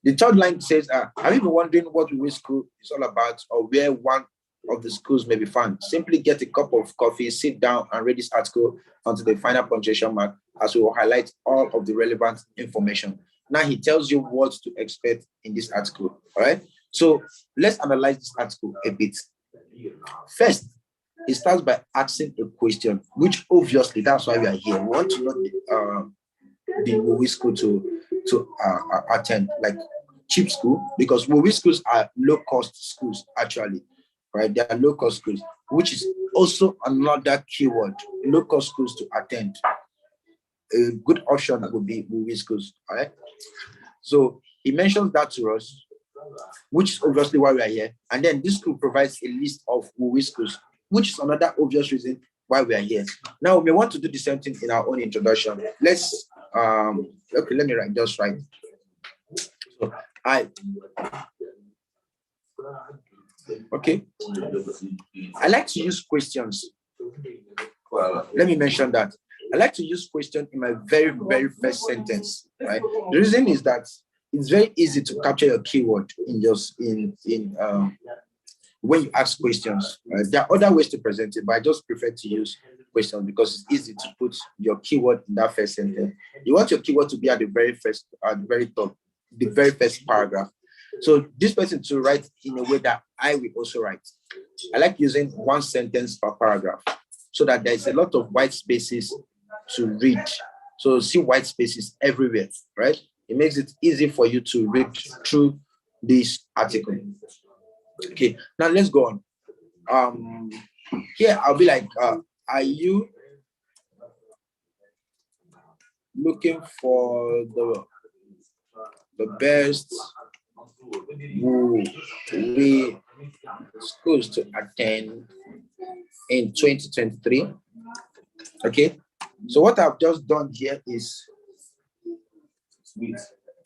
The third line says, have you been wondering what WUWI school is all about or where one of the schools may be found? Simply get a cup of coffee, sit down and read this article until the final punctuation mark, as we will highlight all of the relevant information. Now he tells you what to expect in this article, all right? So let's analyze this article a bit. First, it starts by asking a question, which obviously that's why we are here. We want to know the WUWI school to attend, like cheap school, because WUWI schools are low-cost schools, actually, right? They are low-cost schools, which is also another keyword, low-cost schools to attend. A good option would be WUWI schools, all right? So he mentions that to us, which is obviously why we are here. And then this school provides a list of WUWI schools, which is another obvious reason why we are here. Now we want to do the same thing in our own introduction. Let's okay, let me write just right. So okay. I like to use questions. Well, let me mention that. I like to use question in my very, very first sentence, right? The reason is that it's very easy to capture your keyword in just when you ask questions. There are other ways to present it, but I just prefer to use questions because it's easy to put your keyword in that first sentence. You want your keyword to be at the very first, at the very top, the very first paragraph. So this person to write in a way that I will also write. I like using one sentence per paragraph so that there's a lot of white spaces to read. So see white spaces everywhere, right? It makes it easy for you to read through this article. Okay, now let's go on. Here I'll be like, are you looking for the best WUWI schools to attend in 2023? Okay, so what I've just done here is, give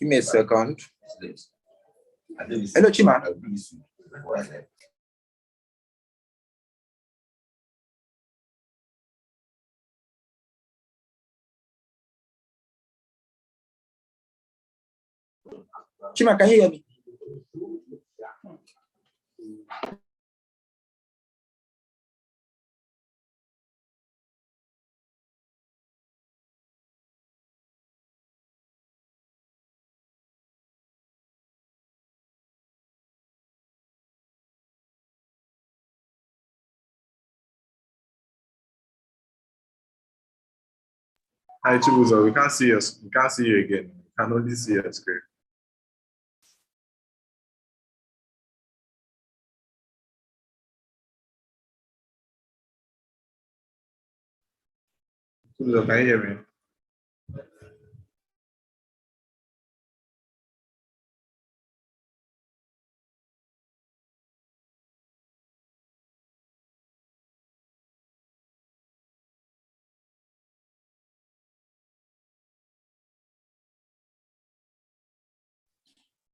me a second. Hello, Chima. Chima, can you hear me? Hi, Chibuzo. We can't see us. We can't see you again. We can only see your screen. Chibuzo, can you hear me?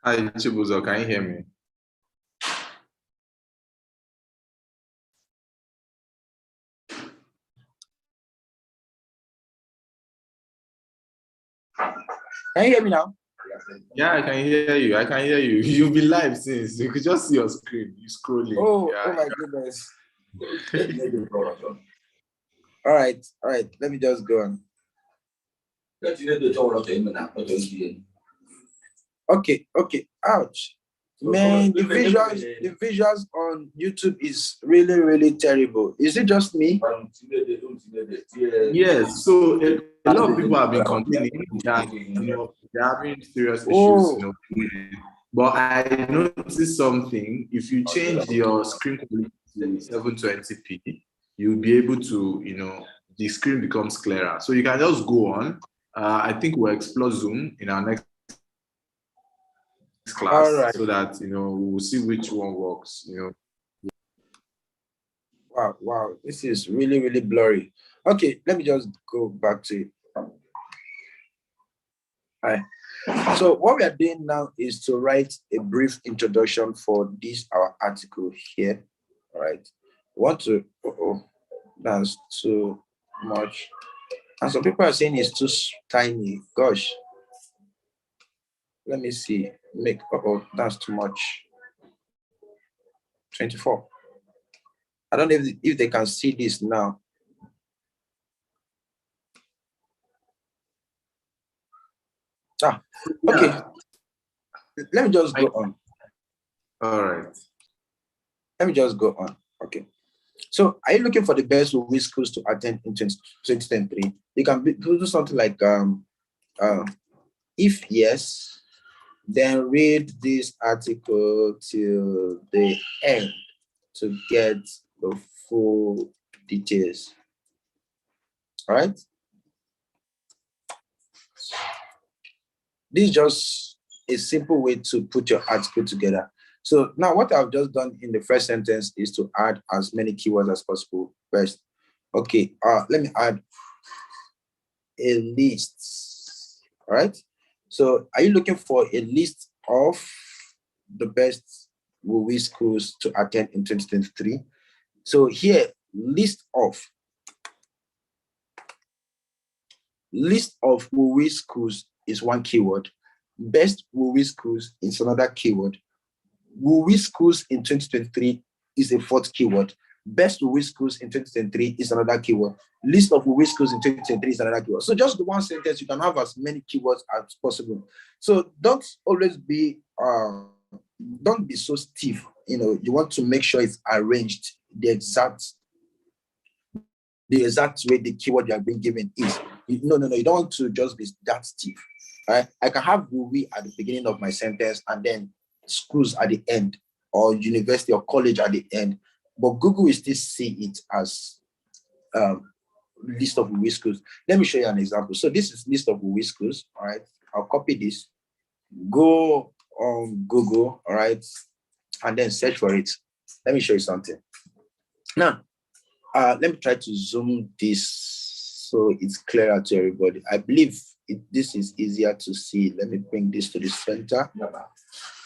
Hi, Chibuzo. Can you hear me? Can you hear me now? Yeah, I can hear you. I can hear you. You've been live since. You could just see your screen. You scrolling. Oh, Yeah. oh my goodness. All right, all right. Let me just go on. Okay, okay. Ouch. Man, the visuals on YouTube is really, really terrible. Is it just me? Yes. So a lot of people have been complaining that they're having serious issues. Oh, But I noticed something. If you change your screen quality to 720p, you'll be able to, the screen becomes clearer. So you can just go on. I think we'll explore Zoom in our next all class right. so that we'll see which one works. Wow, wow. This is really, really blurry. Okay, let me just go back to it. All right. So what we are doing now is to write a brief introduction for this our article here. All right. Want to that's too much. And some people are saying it's too tiny. Gosh. Let me see. That's too much. 24. I don't know if they can see this now. Okay. Yeah. Let me just go on. All right. Let me just go on. Okay. So are you looking for the best WoWi schools to attend in 2023? You can do something like if yes, then read this article till the end to get the full details. All right. This is just a simple way to put your article together. So now what I've just done in the first sentence is to add as many keywords as possible first. Okay, let me add a list. All right. So are you looking for a list of the best WoWi schools to attend in 2023? So here, list of WoWi schools is one keyword. Best WoWi schools is another keyword. WoWi schools in 2023 is a fourth keyword. Best WoWi schools in 2023 is another keyword. List of WoWi schools in 2023 is another keyword. So just the one sentence, you can have as many keywords as possible. So don't always be don't be so stiff. You want to make sure it's arranged the exact way the keyword you are being given is. No, you don't want to just be that stiff. Right? I can have WoWi at the beginning of my sentence and then schools at the end, or university or college at the end, but Google will still see it as list of WoWi schools. Let me show you an example. So this is list of WoWi schools. All right, I'll copy this, go on Google, all right, and then search for it. Let me show you something. Now, let me try to zoom this so it's clearer to everybody. I believe this is easier to see. Let me bring this to the center.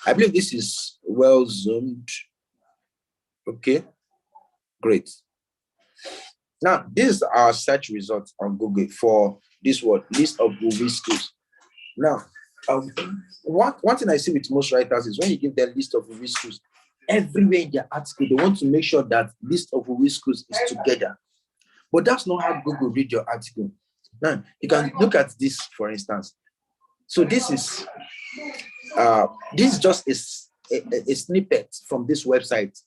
I believe this is well zoomed. Okay, great. Now, this is our search results on Google for this word, list of WoWi schools. Now, one thing I see with most writers is when you give them list of WoWi schools, everywhere in their article, they want to make sure that list of WoWi schools is together. But that's not how Google read your article. Now, you can look at this, for instance. So this is just a snippet from this website,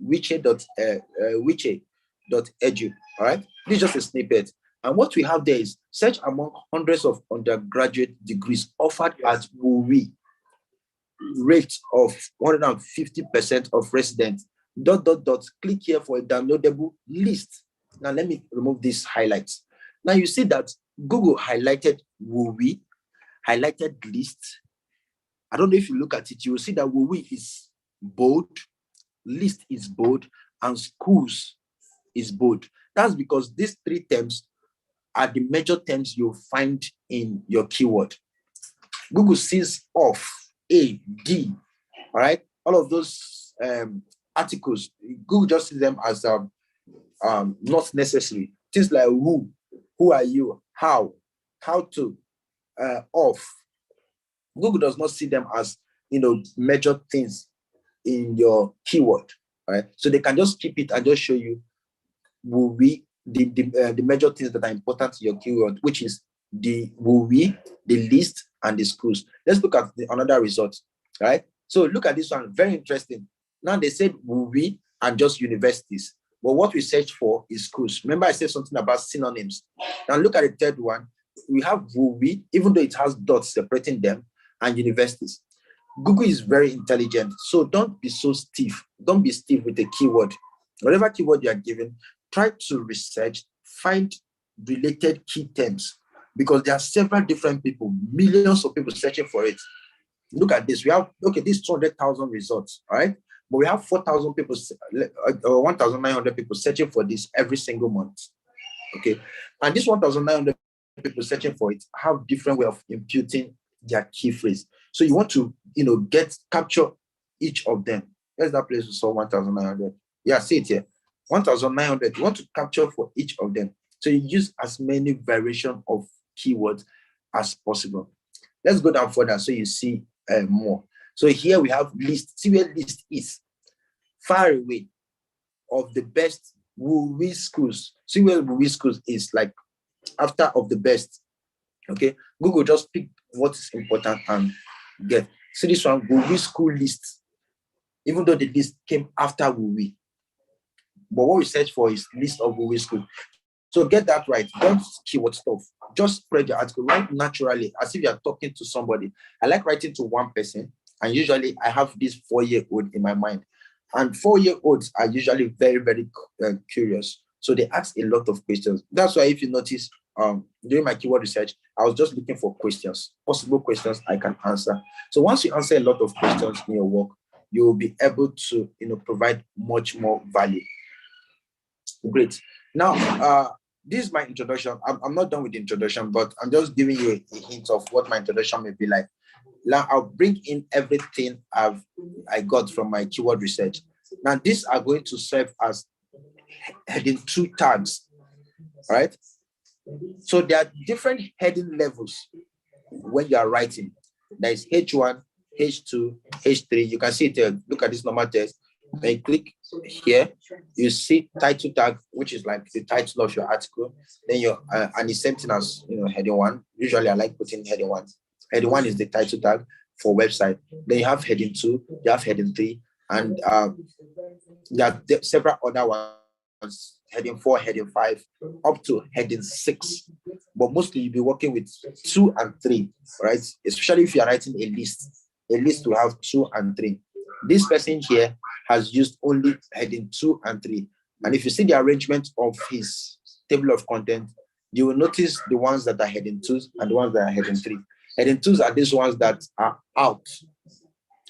wiche.edu. All right, this is just a snippet. And what we have there is search among hundreds of undergraduate degrees offered at WoWi, rate of 150% of residents. ... Click here for a downloadable list. Now let me remove these highlights. Now you see that Google highlighted WoWi, highlighted list. I don't know if you look at it, you will see that WoWi is bold, list is bold, and schools is bold. That's because these three terms are the major terms you'll find in your keyword. Google sees off A, D, all right? All of those articles, Google just sees them as not necessary. Things like who are you, how to, off, Google does not see them as, major things in your keyword, right? So they can just keep it and just show you the major things that are important to your keyword, which is the the list, and the schools. Let's look at another result, right? So look at this one, very interesting. Now they said WUWI and just universities, but what we search for is schools. Remember I said something about synonyms. Now look at the third one. We have WUWI, even though it has dots separating them, and universities. Google is very intelligent, so don't be so stiff. Don't be stiff with the keyword. Whatever keyword you are given, try to research, find related key terms, because there are several different people, millions of people searching for it. Look at this. We have, okay, this 200,000 results, all right? But we have 4,000 people, 1,900 people searching for this every single month, okay? And this 1,900 people searching for it have different way of imputing their key phrase. So you want to, capture each of them. Where's that place we saw 1,900? Yeah, see it here. 1,900. You want to capture for each of them. So you use as many variation of keywords as possible. Let's go down further so you see more. So here we have list. See where list is. Far away of the best WUWI schools. See where WUWI schools is, like after of the best. Okay, Google just pick what is important and get. See this one, WUWI school list. Even though the list came after WUWI, but what we search for is list of WUWI schools. So get that right. Don't keyword stuff. Just spread your article. Write naturally, as if you're talking to somebody. I like writing to one person, and usually I have this 4-year-old in my mind. And 4-year-olds are usually very, very curious. So they ask a lot of questions. That's why if you notice, during my keyword research, I was just looking for questions, possible questions I can answer. So once you answer a lot of questions in your work, you will be able to, provide much more value. Great. Now, this is my introduction. I'm not done with the introduction, but I'm just giving you a hint of what my introduction may be like. Now, I'll bring in everything I got from my keyword research. Now, these are going to serve as heading 2 tags, right? So there are different heading levels when you are writing. There is H1, H2, H3. You can see it there. Look at this normal text. When you click here, you see title tag, which is like the title of your article. Then and the same thing as heading 1. Usually I like putting heading 1. Heading 1 is the title tag for website. Then you have heading 2, you have heading 3, and there are several other ones, heading 4, heading 5, up to heading 6. But mostly you'll be working with 2 and 3, right? Especially if you're writing a list. A list will have 2 and 3. This person here has used only heading 2 and 3. And if you see the arrangement of his table of content, you will notice the ones that are heading 2s and the ones that are heading 3. Heading 2s are these ones that are out,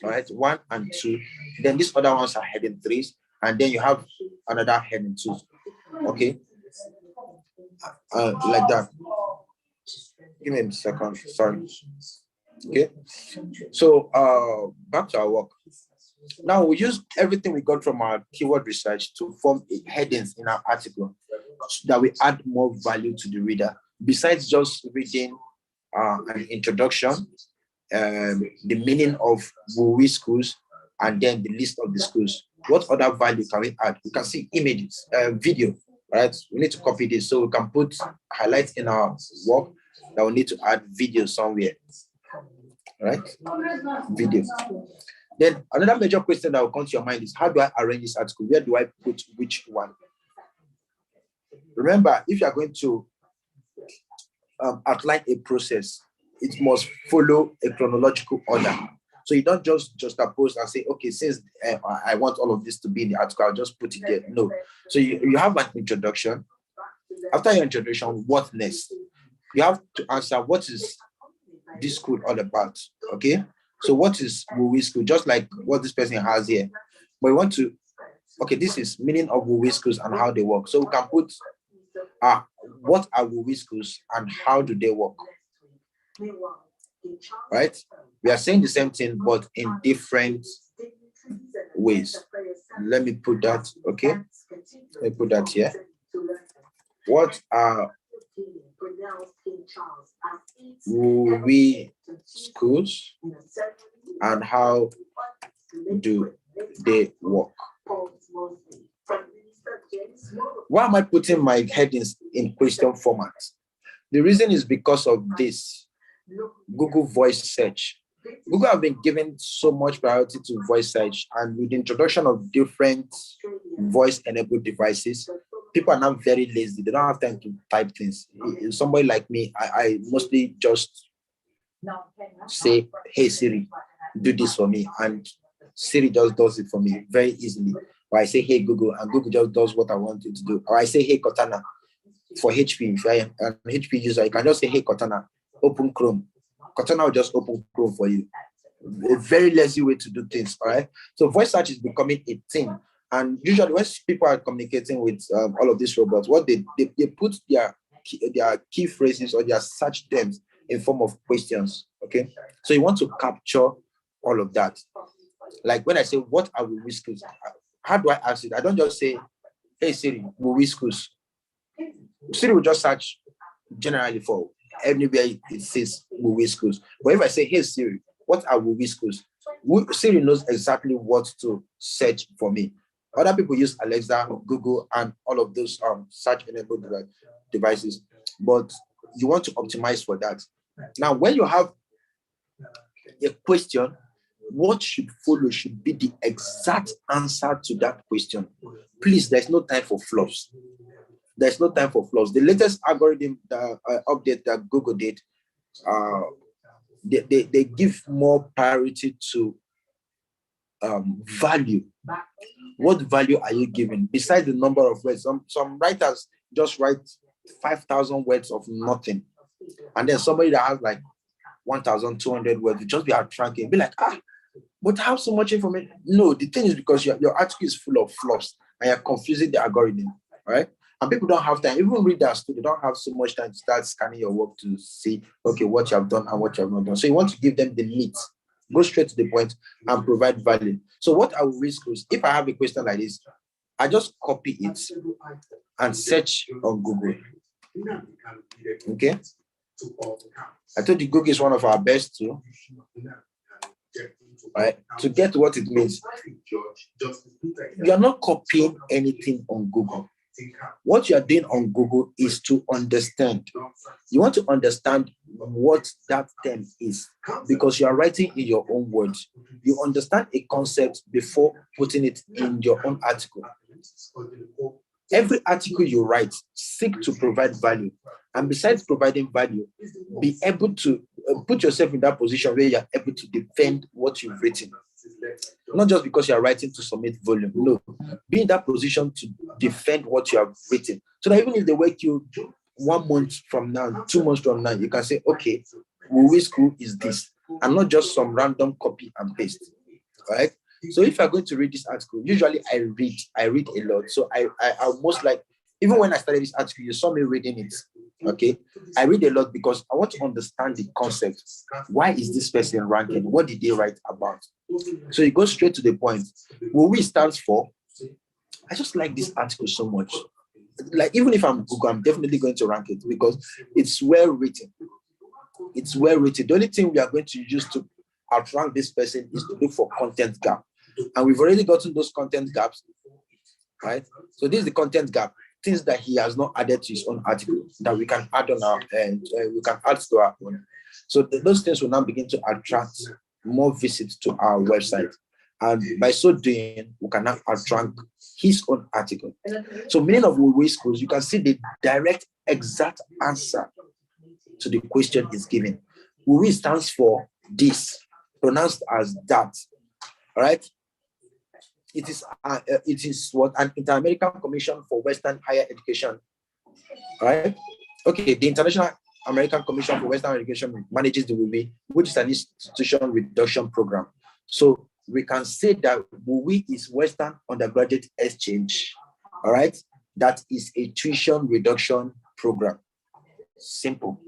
all right, 1 and 2. Then these other ones are heading 3s, and then you have another heading 2s. Okay, like that. Give me a second. Sorry. Okay, so back to our work. Now we use everything we got from our keyword research to form headings in our article so that we add more value to the reader. Besides just reading an introduction, the meaning of WUWI schools, and then the list of the schools. What other value can we add? We can see images, video, right? We need to copy this, so we can put highlights in our work that we need to add video somewhere, right? Video. Then another major question that will come to your mind is, how do I arrange this article? Where do I put which one? Remember, if you are going to outline a process, it must follow a chronological order. So you don't just juxtapose and say, okay, since I want all of this to be in the article, I'll just put it there. No. So you have an introduction. After your introduction, what next? You have to answer, what is this school all about? Okay. So what is WUWI school? Just like what this person has here. But we want to, okay, this is meaning of WUWI schools and how they work. So we can put, what are WUWI schools and how do they work? Right? We are saying the same thing, but in different ways. Let me put that, okay? Let me put that here. What are WUWI schools and how do they work? Why am I putting my headings in question format? The reason is because of this Google voice search. Google have been given so much priority to voice search, and with the introduction of different voice-enabled devices, people are now very lazy. They don't have time to type things. Somebody like me, I mostly just say, hey Siri, do this for me, and Siri just does it for me very easily. Or I say, hey Google, and Google just does what I want it to do. Or I say, hey Cortana, for HP. If I am an HP user, you can just say, hey Cortana, open Chrome. Cortana will just open Chrome for you. A very lazy way to do things, all right? So voice search is becoming a thing. And usually when people are communicating with all of these robots, what they put their key phrases or their search terms in form of questions, okay? So you want to capture all of that. Like when I say, what are WUWI schools? How do I ask it? I don't just say, hey Siri, WUWI schools. Siri will just search generally for anywhere it says WUWI schools. But if I say, hey Siri, what are WUWI schools? Siri knows exactly what to search for me. Other people use Alexa, Google, and all of those search-enabled devices. But you want to optimize for that. Now, when you have a question, what should follow should be the exact answer to that question. Please, there's no time for fluffs. There's no time for flaws. The latest algorithm update that Google did, they give more priority to value. What value are you giving? Besides the number of words, some writers just write 5,000 words of nothing. And then somebody that has like 1,200 words will just be outranking. Be like, but have so much information. No, the thing is because your article is full of flaws and you're confusing the algorithm, right? And people don't have time, even readers too, they don't have so much time to start scanning your work to see, okay, what you have done and what you have not done. So you want to give them the meat, go straight to the point and provide value. So what I will risk is, if I have a question like this, I just copy it and search on Google. Okay? I told you Google is one of our best too. Right? To get what it means. You're not copying anything on Google. What you are doing on Google is to understand. You want to understand what that term is because you are writing in your own words. You understand a concept before putting it in your own article. Every article you write, seek to provide value. And besides providing value, be able to put yourself in that position where you're able to defend what you've written. Not just because you're writing to submit volume. No, be in that position to defend what you have written. So that even if they wake you 1 month from now, 2 months from now, you can say, okay, WUWI school is this. And not just some random copy and paste. All right? So if you're going to read this article, usually I read a lot. So I most like, even when I started this article, you saw me reading it. Okay, I read a lot because I want to understand the concept. Why is this person ranking? What did they write about? So you go straight to the point. WUWI stands for, I just like this article so much. Like, even if I'm Google, I'm definitely going to rank it because it's well written. It's well written. The only thing we are going to use to outrank this person is to look for content gap. And we've already gotten those content gaps, right? So this is the content gap. Things that he has not added to his own article that we can add on our end, we can add to our own. So those things will now begin to attract more visits to our website. And by so doing, we can now attract his own article. So meaning of WUWI schools, you can see the direct exact answer to the question is given. WUWI stands for this, pronounced as that, all right? It is what an Inter-American Commission for Western Higher Education, right? Okay, the International American Commission for Western Education manages the WUWI, which is an institution reduction program. So we can say that WUWI is Western Undergraduate Exchange, all right? That is a tuition reduction program. Simple.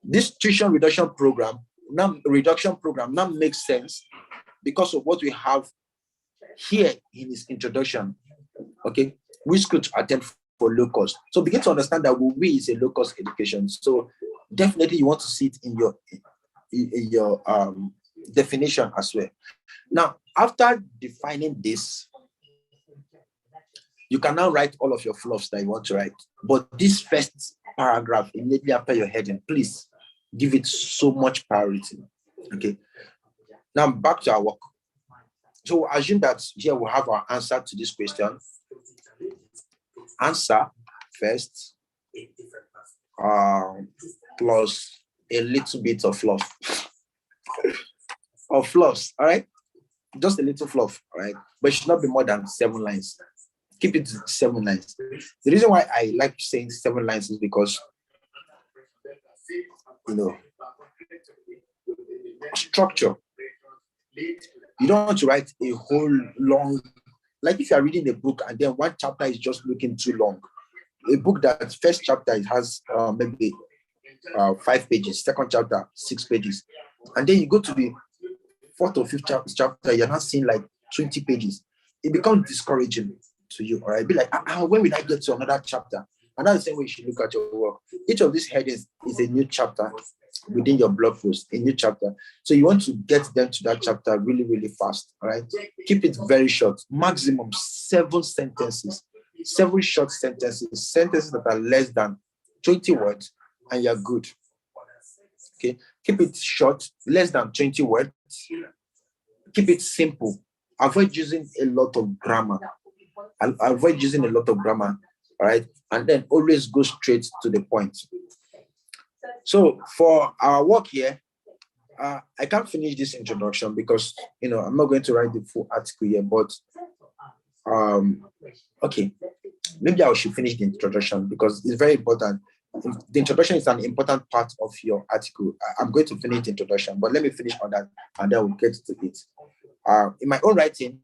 This tuition reduction program now makes sense because of what we have here in his introduction, okay, which could attend for low cost. So begin to understand that WUWI is a low cost education. So definitely you want to see it in your definition as well. Now, after defining this, you can now write all of your fluffs that you want to write. But this first paragraph immediately after your heading, please give it so much priority. Okay. Now back to our work. So assume that here we have our answer to this question. Answer first, plus a little bit of fluff. Of fluffs, all right? Just a little fluff, all right? But it should not be more than 7 lines. Keep it to 7 lines. The reason why I like saying 7 lines is because, structure. You don't want to write a whole long, like if you are reading a book and then one chapter is just looking too long. A book that first chapter it has maybe 5 pages, second chapter 6 pages, and then you go to the 4th or 5th chapter, you're not seeing like 20 pages. It becomes discouraging to you, all right? Be like, when will I get to another chapter? And that's the same way you should look at your work. Each of these headings is a new chapter within your blog post, a new chapter. So you want to get them to that chapter really, really fast, all right? Keep it very short, maximum 7 sentences, 7 short sentences, sentences that are less than 20 words, and you're good. Okay, keep it short, less than 20 words. Keep it simple. Avoid using a lot of grammar. Avoid using a lot of grammar, all right? And then always go straight to the point. So for our work here, I can't finish this introduction because, I'm not going to write the full article here, but okay, maybe I should finish the introduction because it's very important. The introduction is an important part of your article. I'm going to finish the introduction, but let me finish on that and then we'll get to it. In my own writing,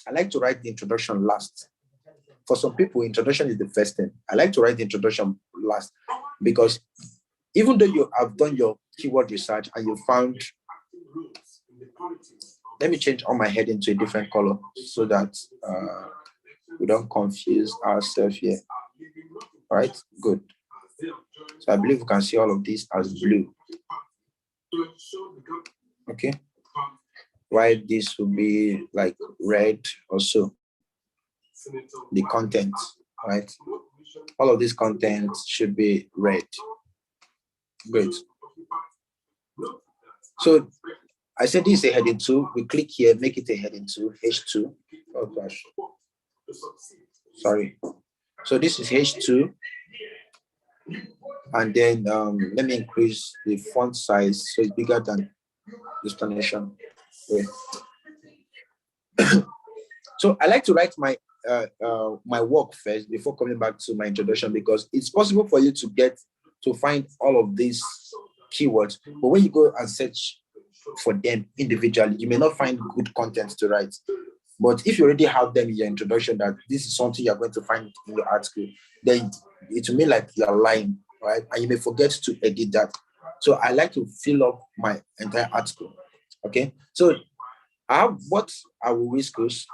I like to write the introduction last. For some people, introduction is the first thing. I like to write the introduction last because even though you have done your keyword research and you found, let me change all my heading to a different color so that we don't confuse ourselves here. All right, good. So I believe we can see all of this as blue. Okay. Why this will be like red also. The content, right? All of this content should be red. Great. So I said this is a heading 2. We click here, make it a heading 2, H2. Oh gosh. Sorry. So this is H2. And then let me increase the font size so it's bigger than the explanation. Okay. So I like to write my work first before coming back to my introduction because it's possible for you to find all of these keywords, but when you go and search for them individually, you may not find good content to write. But if you already have them in your introduction that this is something you're going to find in your article, then it will mean like you're lying, right? And you may forget to edit that. So I like to fill up my entire article. Okay. So what are WooWee schools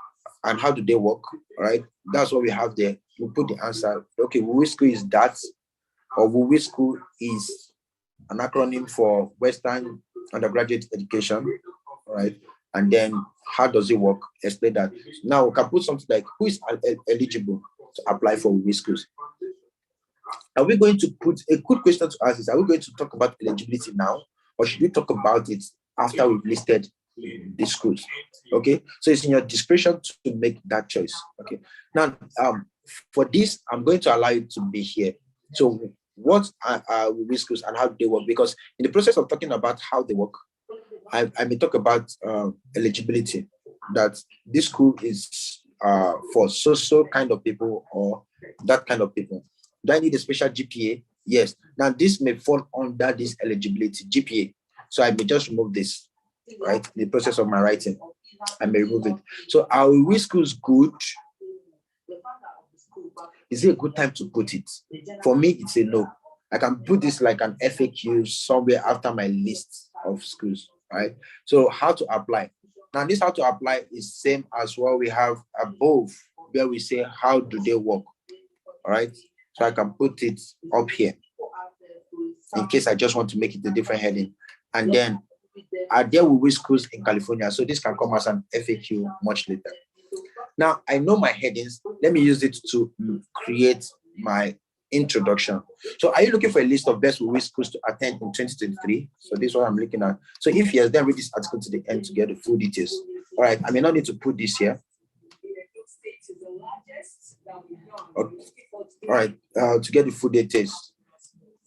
and how do they work? All right. That's what we have there. We put the answer. Okay, WooWee school is that, or WooWee school is an acronym for Western Undergraduate Education. All right. And then how does it work? Explain that. Now we can put something like who is eligible to apply for WooWee schools. Are we going to put a good question to ask is, are we going to talk about eligibility now, or should we talk about it after we've listed the schools? Okay, so it's in your discretion to make that choice. Okay, now for this, I'm going to allow you to be here. So what are WooWee schools and how do they work? Because in the process of talking about how they work, I may talk about eligibility, that this school is for so kind of people or that kind of people. Do I need a special GPA? Yes. Now this may fall under this eligibility GPA. So I may just remove this, right? In the process of my writing, I may remove it. So are WooWee schools good? Is it a good time to put it? For me, it's a no. I can put this like an FAQ somewhere after my list of schools, right? So how to apply? Now this how to apply is same as what we have above, where we say how do they work, all right? So I can put it up here. in case I just want to make it a different heading. And then are there WWE schools in California? So this can come as an FAQ much later. Now I know my headings. Let me use it to create my introduction. So are you looking for a list of best WWE schools to attend in 2023? So this is what I'm looking at. So if yes, then read this article to the end to get the full details. All right, I may not need to put this here. Okay. All right, to get the full details.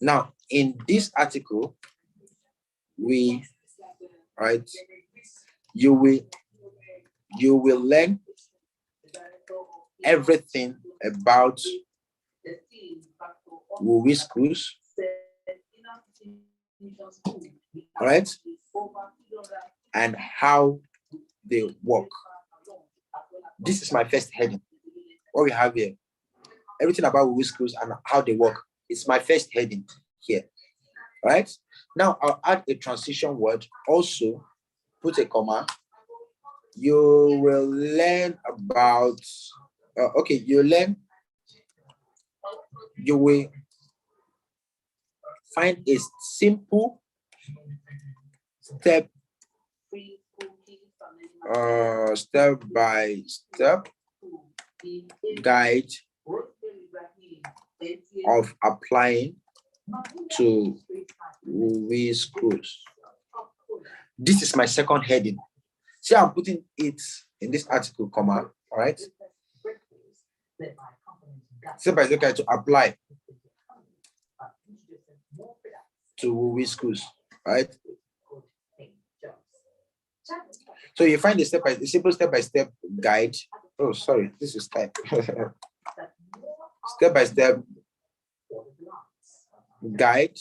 Now, in this article, you will learn everything about WWE schools. All right, and how they work. This is my first heading. What we have here, everything about WWE schools and how they work. It's my first heading here. All right. Now I'll add a transition word. Also, put a comma. You will learn about. You will find a simple step by step guide of applying to WWE schools. This is my second heading. See, I'm putting it in this article, comma, all right? Step by step guide to apply to WWE schools, right? So you find the simple step-by-step guide. Oh, sorry, this is type. Step-by-step guide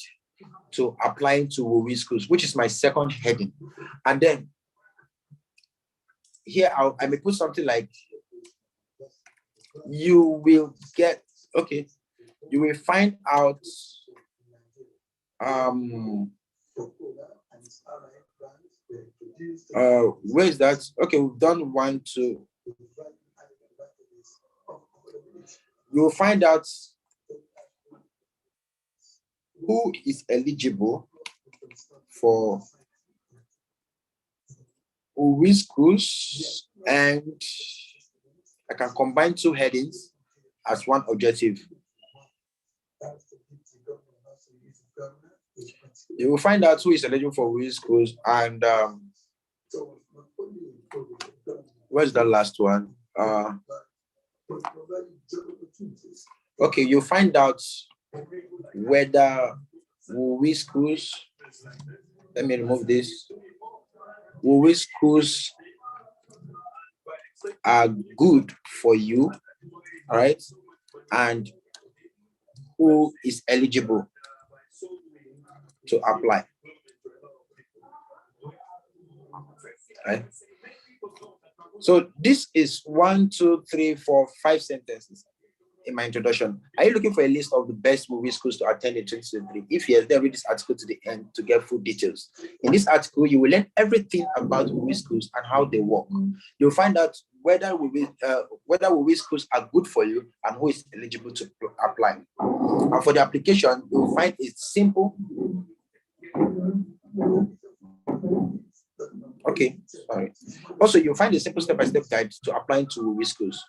to applying to WWE schools, which is my second heading. And then here I may put something like, you will find out where is that? Okay, we've done 1, 2. You will find out who is eligible for WWE schools, and I can combine 2 headings as one objective. You will find out who is eligible for WWE schools, and where's the last one? Okay, you find out whether WWE schools, let me remove this, WWE schools are good for you, all right, and who is eligible to apply. Right? So this is 1, 2, 3, 4, 5 sentences in my introduction. Are you looking for a list of the best WWE schools to attend in 2023? If yes, then read this article to the end to get full details. In this article, you will learn everything about WWE schools and how they work. You'll find out whether WWE schools are good for you and who is eligible to apply. And for the application, you'll find it simple. Okay, sorry. Also, you'll find a simple step-by-step guide to applying to WWE schools.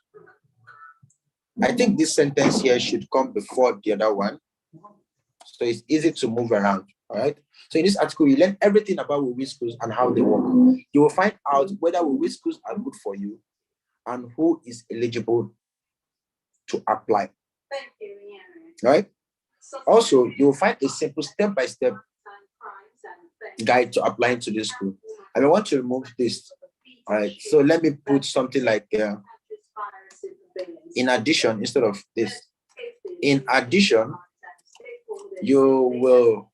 I think this sentence here should come before the other one, so it's easy to move around, all right? So in this article, you learn everything about WWE schools and how they work. You will find out whether WWE schools are good for you and who is eligible to apply, all right? Also, you will find a simple step-by-step guide to applying to this school. I may want to remove this, all right? So let me put something like, in addition, instead of this. In addition, you will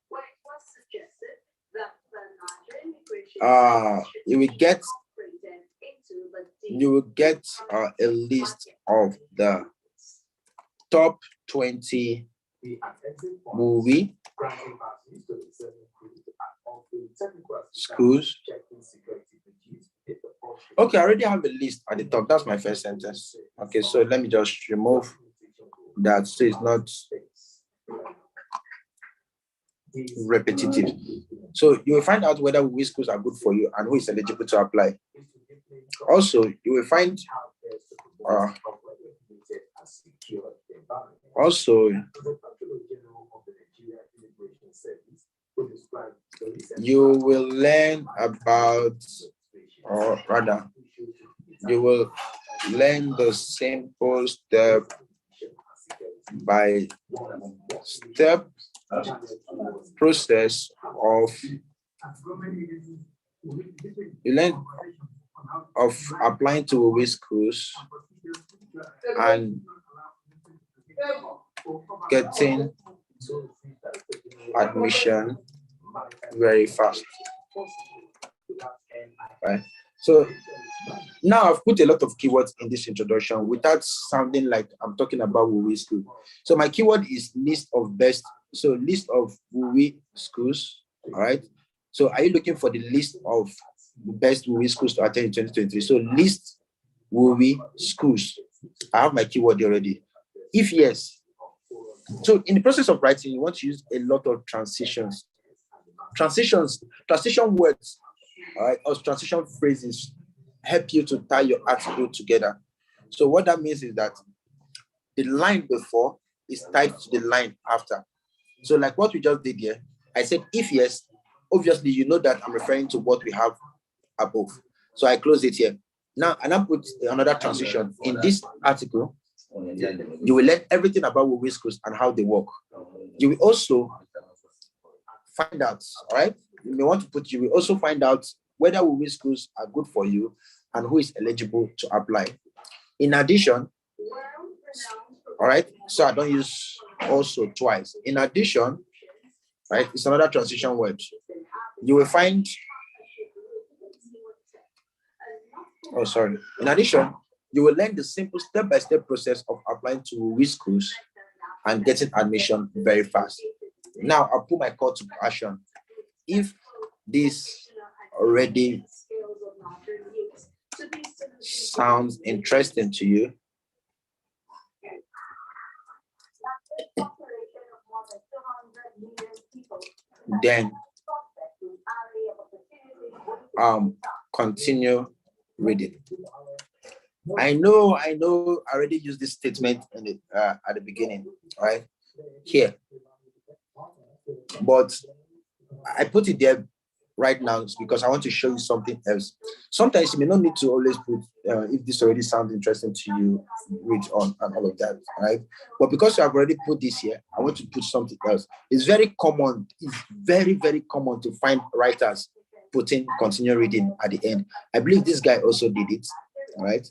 get a list of the top 20 WWE schools. Okay, I already have a list at the top. That's my first sentence. Okay, so let me just remove that so it's not. repetitive. So you will find out whether WUI schools are good for you and who is eligible to apply. Also, you will find you will learn about, or rather, you will learn the simple step by step process of applying to WUI schools and getting admission very fast. Right. So now I've put a lot of keywords in this introduction without sounding like I'm talking about WUI school. So my keyword is list of best. So list of WUI schools. All right. So are you looking for the list of best WUI schools to attend in 2023? So list WUI schools. I have my keyword already. If yes, so in the process of writing, you want to use a lot of transitions. Transition words, all right, or transition phrases help you to tie your article together. So what that means is that the line before is tied to the line after. So like what we just did here, I said, if yes, obviously you know that I'm referring to what we have above. So I close it here. Now, and I put another transition. In this article, you will learn everything about WUI schools and how they work. You will also find out, all right? You may want to put, you will also find out whether WUI schools are good for you and who is eligible to apply. In addition, all right, so I don't use also twice. In addition, right, it's another transition word. You will find, oh, sorry. In addition, you will learn the simple step-by-step process of applying to WUI schools and getting admission very fast. Now, I'll put my call to action. If this already sounds interesting to you, then continue reading. I know I already used this statement in the, at the beginning, right? Here. But I put it there right now because I want to show you something else. Sometimes you may not need to always put, if this already sounds interesting to you, read on and all of that, right? But because you have already put this here, I want to put something else. It's very common. It's very, very common to find writers putting continue reading at the end. I believe this guy also did it, right?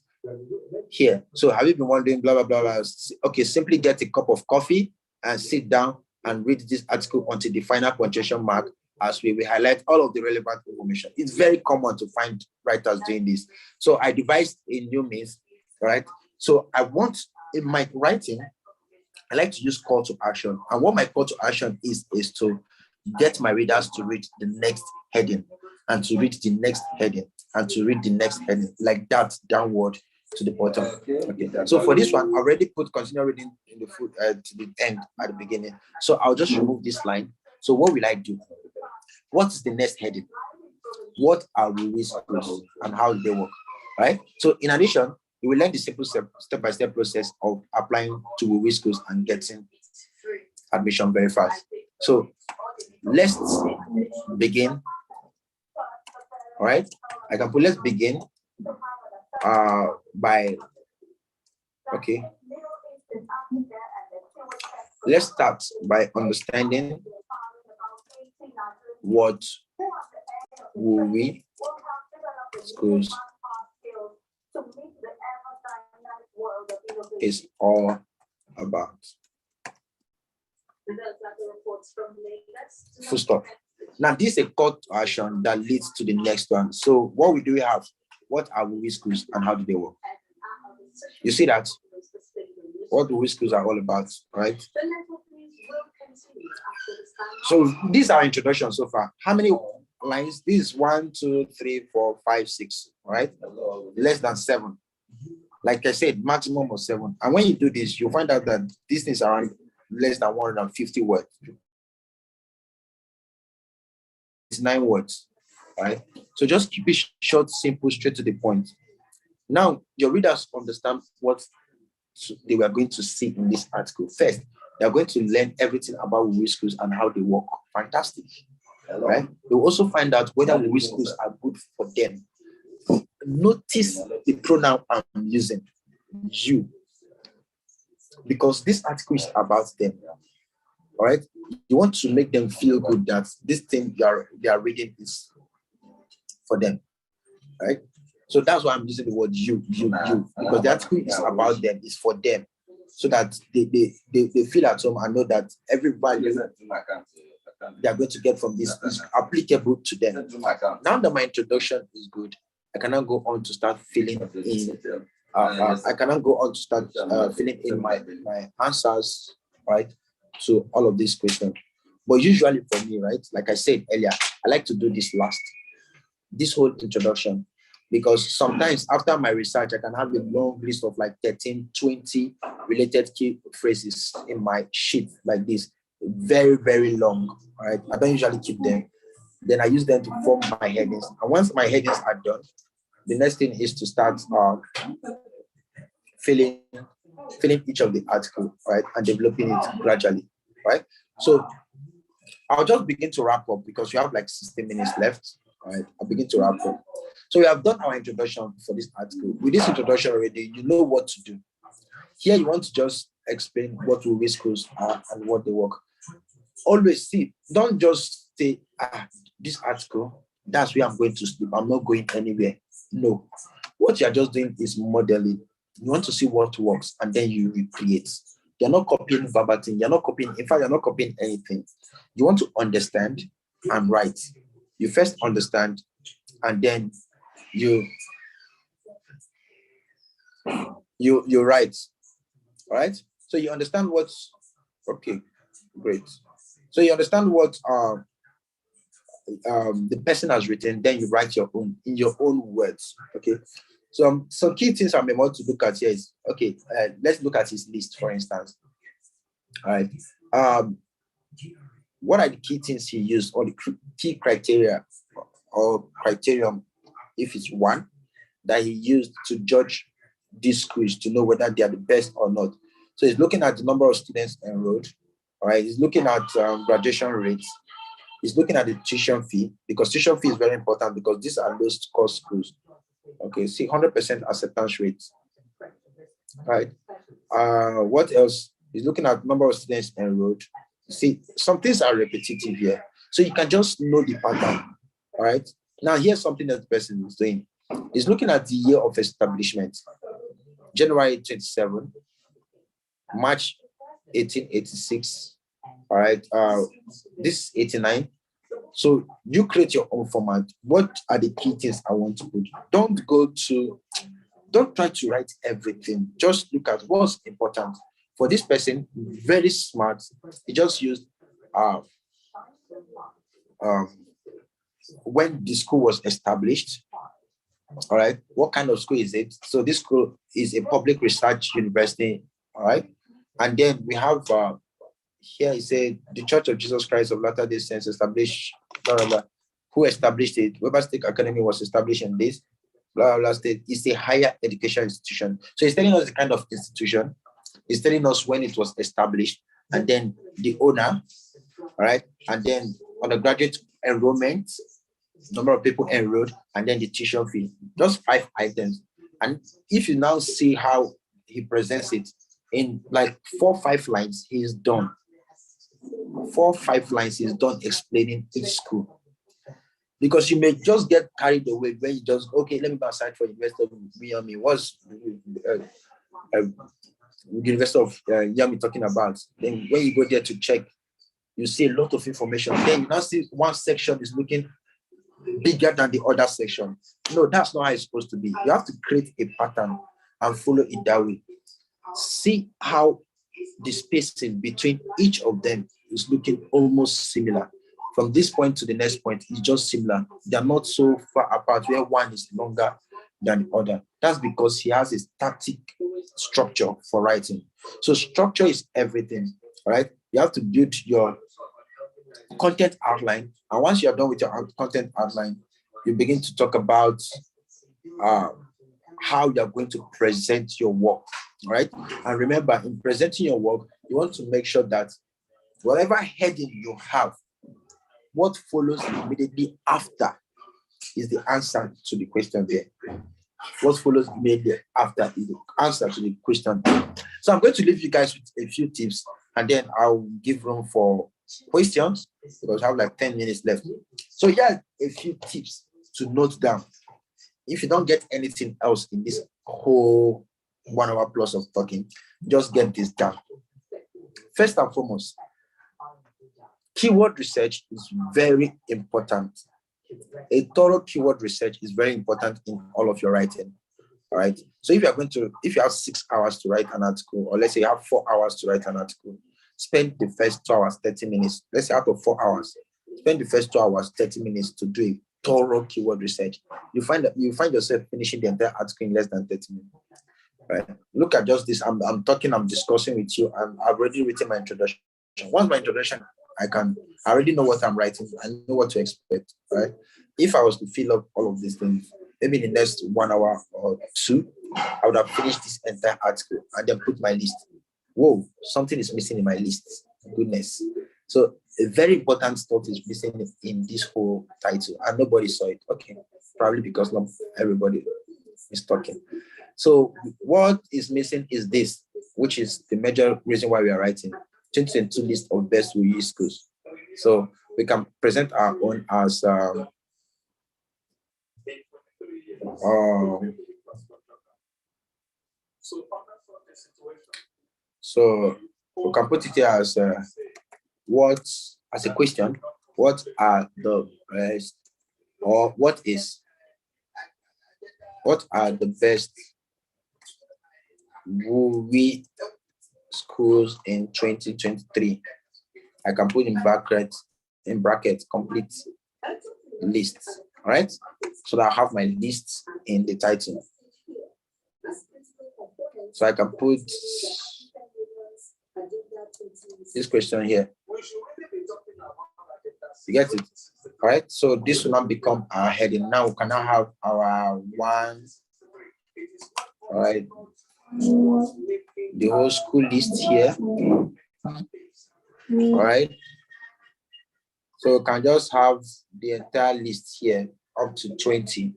Here. So have you been wondering, blah, blah, blah, blah. Okay, simply get a cup of coffee and sit down and read this article until the final punctuation mark as we will highlight all of the relevant information. It's very common to find writers doing this. So I devised a new means, right? So I want, in my writing, I like to use call to action. And what my call to action is to get my readers to read the next heading and to read the next heading and to read the next heading, like that, downward to the bottom. Okay. So for this one, I already put continue reading in the foot to the end at the beginning. So I'll just remove this line. So what will I do? What is the next heading? What are WUI schools and how do they work? Right. So in addition, you will learn the simple step-by-step process of applying to WUI schools and getting admission very fast. So let's begin. All right. I can put let's begin by, okay. Let's start by understanding what WUI schools is all about. Full stop. Now, this is a call to action that leads to the next one. So what we do have, what are WUI schools and how do they work? You see that? What WUI schools are all about, right? So these are introductions so far. How many lines? This is 1, 2, 3, 4, 5, 6, right? Less than 7. Like I said, maximum of 7. And when you do this, you'll find out that these things are around less than 150 words. 29 words, right? So just keep it short, simple, straight to the point. Now, your readers understand what they were going to see in this article. First, they are going to learn everything about WUI schools and how they work. Fantastic, right? They will also find out whether WUI schools are good for them. Notice the pronoun I'm using, you, because this article is about them. All right, you want to make them feel good that this thing they are reading is for them, right? So that's why I'm using the word you, because the article is about them, it's for them, so that they feel at home and know that every value they are going to get from this is applicable to them. Now that my introduction is good, I cannot go on to start filling in. I cannot go on to start filling in my answers, right, to all of these questions. But usually for me, right, like I said earlier, I like to do this last, this whole introduction, because sometimes after my research, I can have a long list of like 13, 20 related key phrases in my sheet like this, very, very long, right? I don't usually keep them. Then I use them to form my headings. And once my headings are done, the next thing is to start filling each of the article, right, and developing it gradually, right? So I'll just begin to wrap up because we have like 60 minutes left, right? I'll begin to wrap up. So we have done our introduction for this article. With this introduction already, you know what to do. Here you want to just explain what WUI schools are and what they work. Always see, don't just say, this article, that's where I'm going to sleep. I'm not going anywhere. No. What you're just doing is modeling. You want to see what works and then you recreate. You're not copying verbatim. You're not copying, in fact, you're not copying anything. You want to understand and write. You first understand and then you write. All right. So you understand what's okay, great. So you understand what the person has written, then you write your own in your own words. Okay. So some key things I may want to look at here is okay. Let's look at his list, for instance. All right. What are the key things he used, or the key criteria or criterion, if it's one, that he used to judge these schools to know whether they are the best or not? So he's looking at the number of students enrolled. All right. He's looking at graduation rates. He's looking at the tuition fee, because tuition fee is very important because these are low-cost schools. Okay, see 100% acceptance rates. Right. What else? He's looking at number of students enrolled. See, some things are repetitive here, so you can just know the pattern. All right. Now here's something that the person is doing. He's looking at the year of establishment: January 27, March 1886. All right. This 89. So you create your own format. What are the key things I want to put? Don't try to write everything. Just look at what's important. For this person, very smart, he just used when the school was established. All right. What kind of school is it? So this school is a public research university. All right. And then we have here he said the Church of Jesus Christ of Latter-day Saints established, blah, blah, blah. Who established it? Weber State Academy was established in this, blah, blah, blah state. It's a higher education institution. So he's telling us the kind of institution. He's telling us when it was established, and then the owner, all right, and then undergraduate enrollment, number of people enrolled, and then the tuition fee. Just 5 items. And if you now see how he presents it in like 4 or 5 lines, he's done. 4 or 5 lines he's done explaining each school. Because you may just get carried away when you just, okay, let me go aside for University of Miami. What's University of Miami talking about? Then when you go there to check, you see a lot of information. Then you now see one section is looking bigger than the other section. No, that's not how it's supposed to be. You have to create a pattern and follow it that way. See how the spacing between each of them is looking almost similar. From this point to the next point, it's just similar. They're not so far apart where one is longer than the other. That's because he has a static structure for writing. So structure is everything, right? You have to build your content outline. And once you're done with your content outline, you begin to talk about how you're going to present your work, right? And remember, in presenting your work, you want to make sure that whatever heading you have, what follows immediately after is the answer to the question there. What follows immediately after is the answer to the question. So I'm going to leave you guys with a few tips, and then I'll give room for questions because I have like 10 minutes left. So here are a few tips to note down. If you don't get anything else in this whole 1 hour plus of talking, just get this down. First and foremost, keyword research is very important. A thorough keyword research is very important in all of your writing. All right. So if you have 6 hours to write an article, or let's say you have 4 hours to write an article, spend the first 2 hours, 30 minutes. Let's say out of 4 hours, spend the first 2 hours, 30 minutes to do a thorough keyword research. You find yourself finishing the entire article in less than 30 minutes. Right. Look at just this. I'm discussing with you, and I've already written my introduction. Once my introduction, I already know what I'm writing. I know what to expect, right? If I was to fill up all of these things, maybe in the next 1 hour or 2, I would have finished this entire article and then put my list. Whoa, something is missing in my list. Goodness. So a very important stuff is missing in this whole title, and nobody saw it. Okay, probably because not everybody is talking. So what is missing is this, which is the major reason why we are writing 2022 list of best WUI schools. So we can present our own as so we can put it here as as a question. What are the best, or what are the best WUI schools in 2023? I can put in brackets complete lists. All right, so that I have my lists in the title. So I can put this question here. You get it? All right, so this will now become our heading. Now we can now have our one. All right, the whole school list here. All right, so we can just have the entire list here up to 20.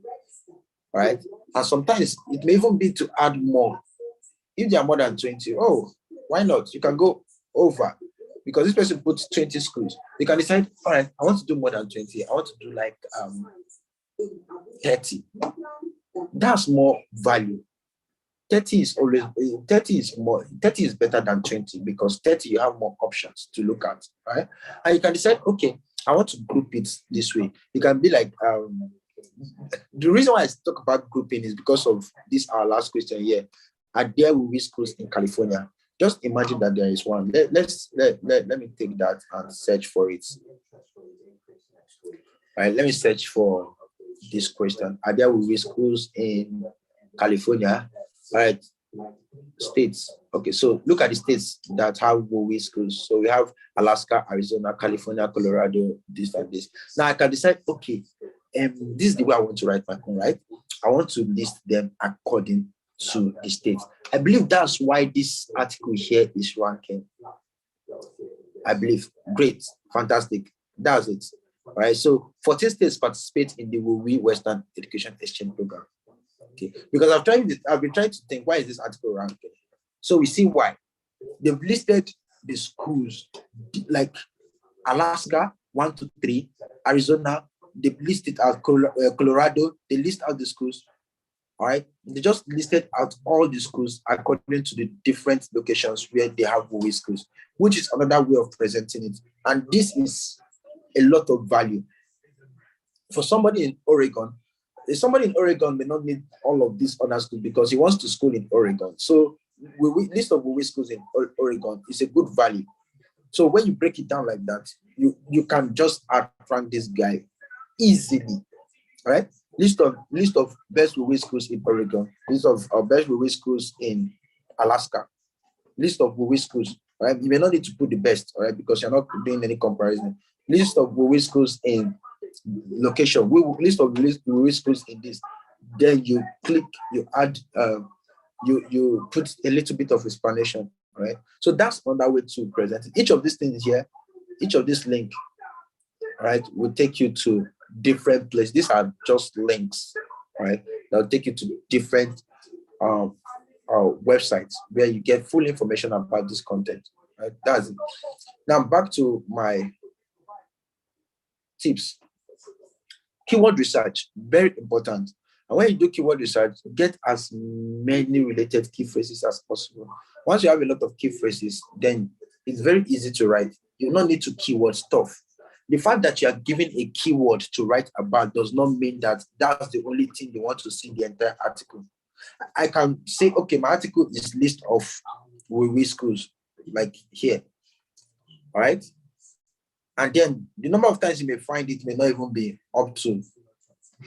All right, and sometimes it may even be to add more. If there are more than 20, oh, why not? You can go over, because this person puts 20 schools. You can decide, all right, I want to do more than 20. I want to do like 30. That's more value. 30 is better than 20, because 30 you have more options to look at, right? And you can decide, okay, I want to group it this way. You can be like, the reason why I talk about grouping is because of this, our last question here. Are there WUI schools in California? Just imagine that there is one. Let me take that and search for it. All right, let me search for this question. Are there WUI schools in California? All right, states. Okay, so look at the states that have WUI schools. So we have Alaska, Arizona, California, Colorado, this and this. Now I can decide, okay, this is the way I want to write my own, right? I want to list them according to the states. I believe that's why this article here is ranking. I believe. Great, fantastic. That's it. All right. So 14 states participate in the WUI Western Education Exchange Program. Okay. Because I've been trying to think, why is this article ranking? So we see why. They've listed the schools like Alaska 1 to 3, Arizona. They've listed as Colorado. They list out the schools. All right, they just listed out all the schools according to the different locations where they have WUI schools, which is another way of presenting it. And this is a lot of value. For somebody in Oregon, may not need all of these other schools because he wants to school in Oregon. So list of WUI schools in Oregon is a good value. So when you break it down like that, you can just rank this guy easily, right? List of best WUI schools in Oregon, list of best WUI schools in Alaska, list of WUI schools, right? You may not need to put the best, all right, because you're not doing any comparison. list of WoW schools in location, list of WoW schools in this. Then you click, you add, you put a little bit of explanation, right? So that's another way to present it. Each of these things here, each of this link, right, will take you to different places. These are just links, right? They'll take you to different websites where you get full information about this content, right? That's it. Now back to my tips. Keyword research, very important. And when you do keyword research, get as many related key phrases as possible. Once you have a lot of key phrases, then it's very easy to write. You don't need to keyword stuff. The fact that you are given a keyword to write about does not mean that that's the only thing you want to see in the entire article. I can say, okay, my article is list of WoW schools, like here, all right? And then the number of times you may find it may not even be up to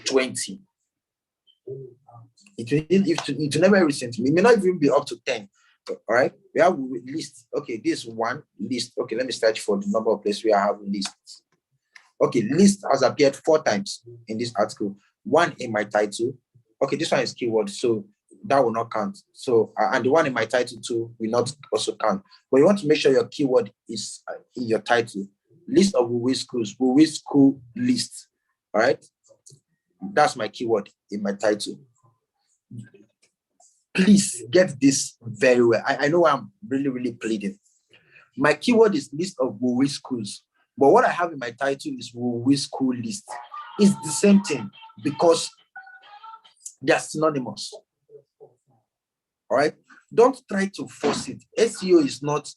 20. It will never recent. It may not even be up to 10. All right. We have list. Okay, this one list. Okay, let me search for the number of places we have lists. Okay, list has appeared 4 times in this article. 1 in my title. Okay, this one is keyword, so that will not count. So, and the one in my title too will not also count. But you want to make sure your keyword is in your title. List of WoW schools, WoW school list. All right. That's my keyword in my title. Please get this very well. I know I'm really pleading. My keyword is list of WoW schools, but what I have in my title is WoW school list. It's the same thing because they're synonymous. All right. Don't try to force it. SEO is not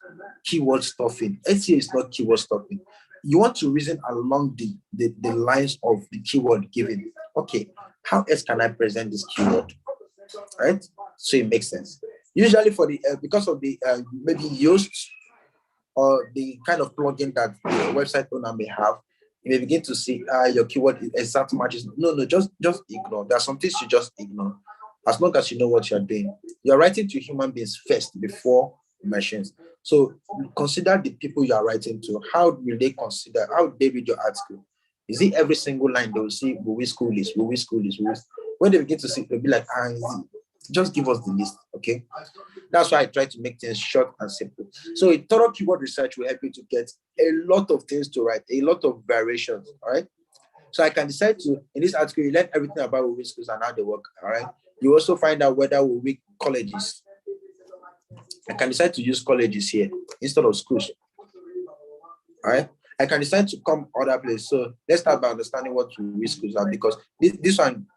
keyword stuffing. SEO is not keyword stuffing. You want to reason along the lines of the keyword given. Okay, how else can I present this keyword? Right? So it makes sense. Usually for the because of the maybe Yoast or the kind of plugin that the website owner may have, you may begin to see your keyword exact matches. No, just ignore. There are some things you just ignore. As long as you know what you're doing, you're writing to human beings first before machines. So consider the people you are writing to. How will they consider? How will they read your article? Is it every single line they will see WoW school list, WoW school list, WoW? When they begin to see, they'll be like, just give us the list, okay? That's why I try to make things short and simple. So a thorough keyword research will help you to get a lot of things to write, a lot of variations, all right? So I can decide to, in this article, you learn everything about WoW schools and how they work, all right? You also find out whether WoW colleges. I can decide to use colleges here instead of schools, all right? I can decide to come other places. So let's start by understanding what WoW schools are, because this one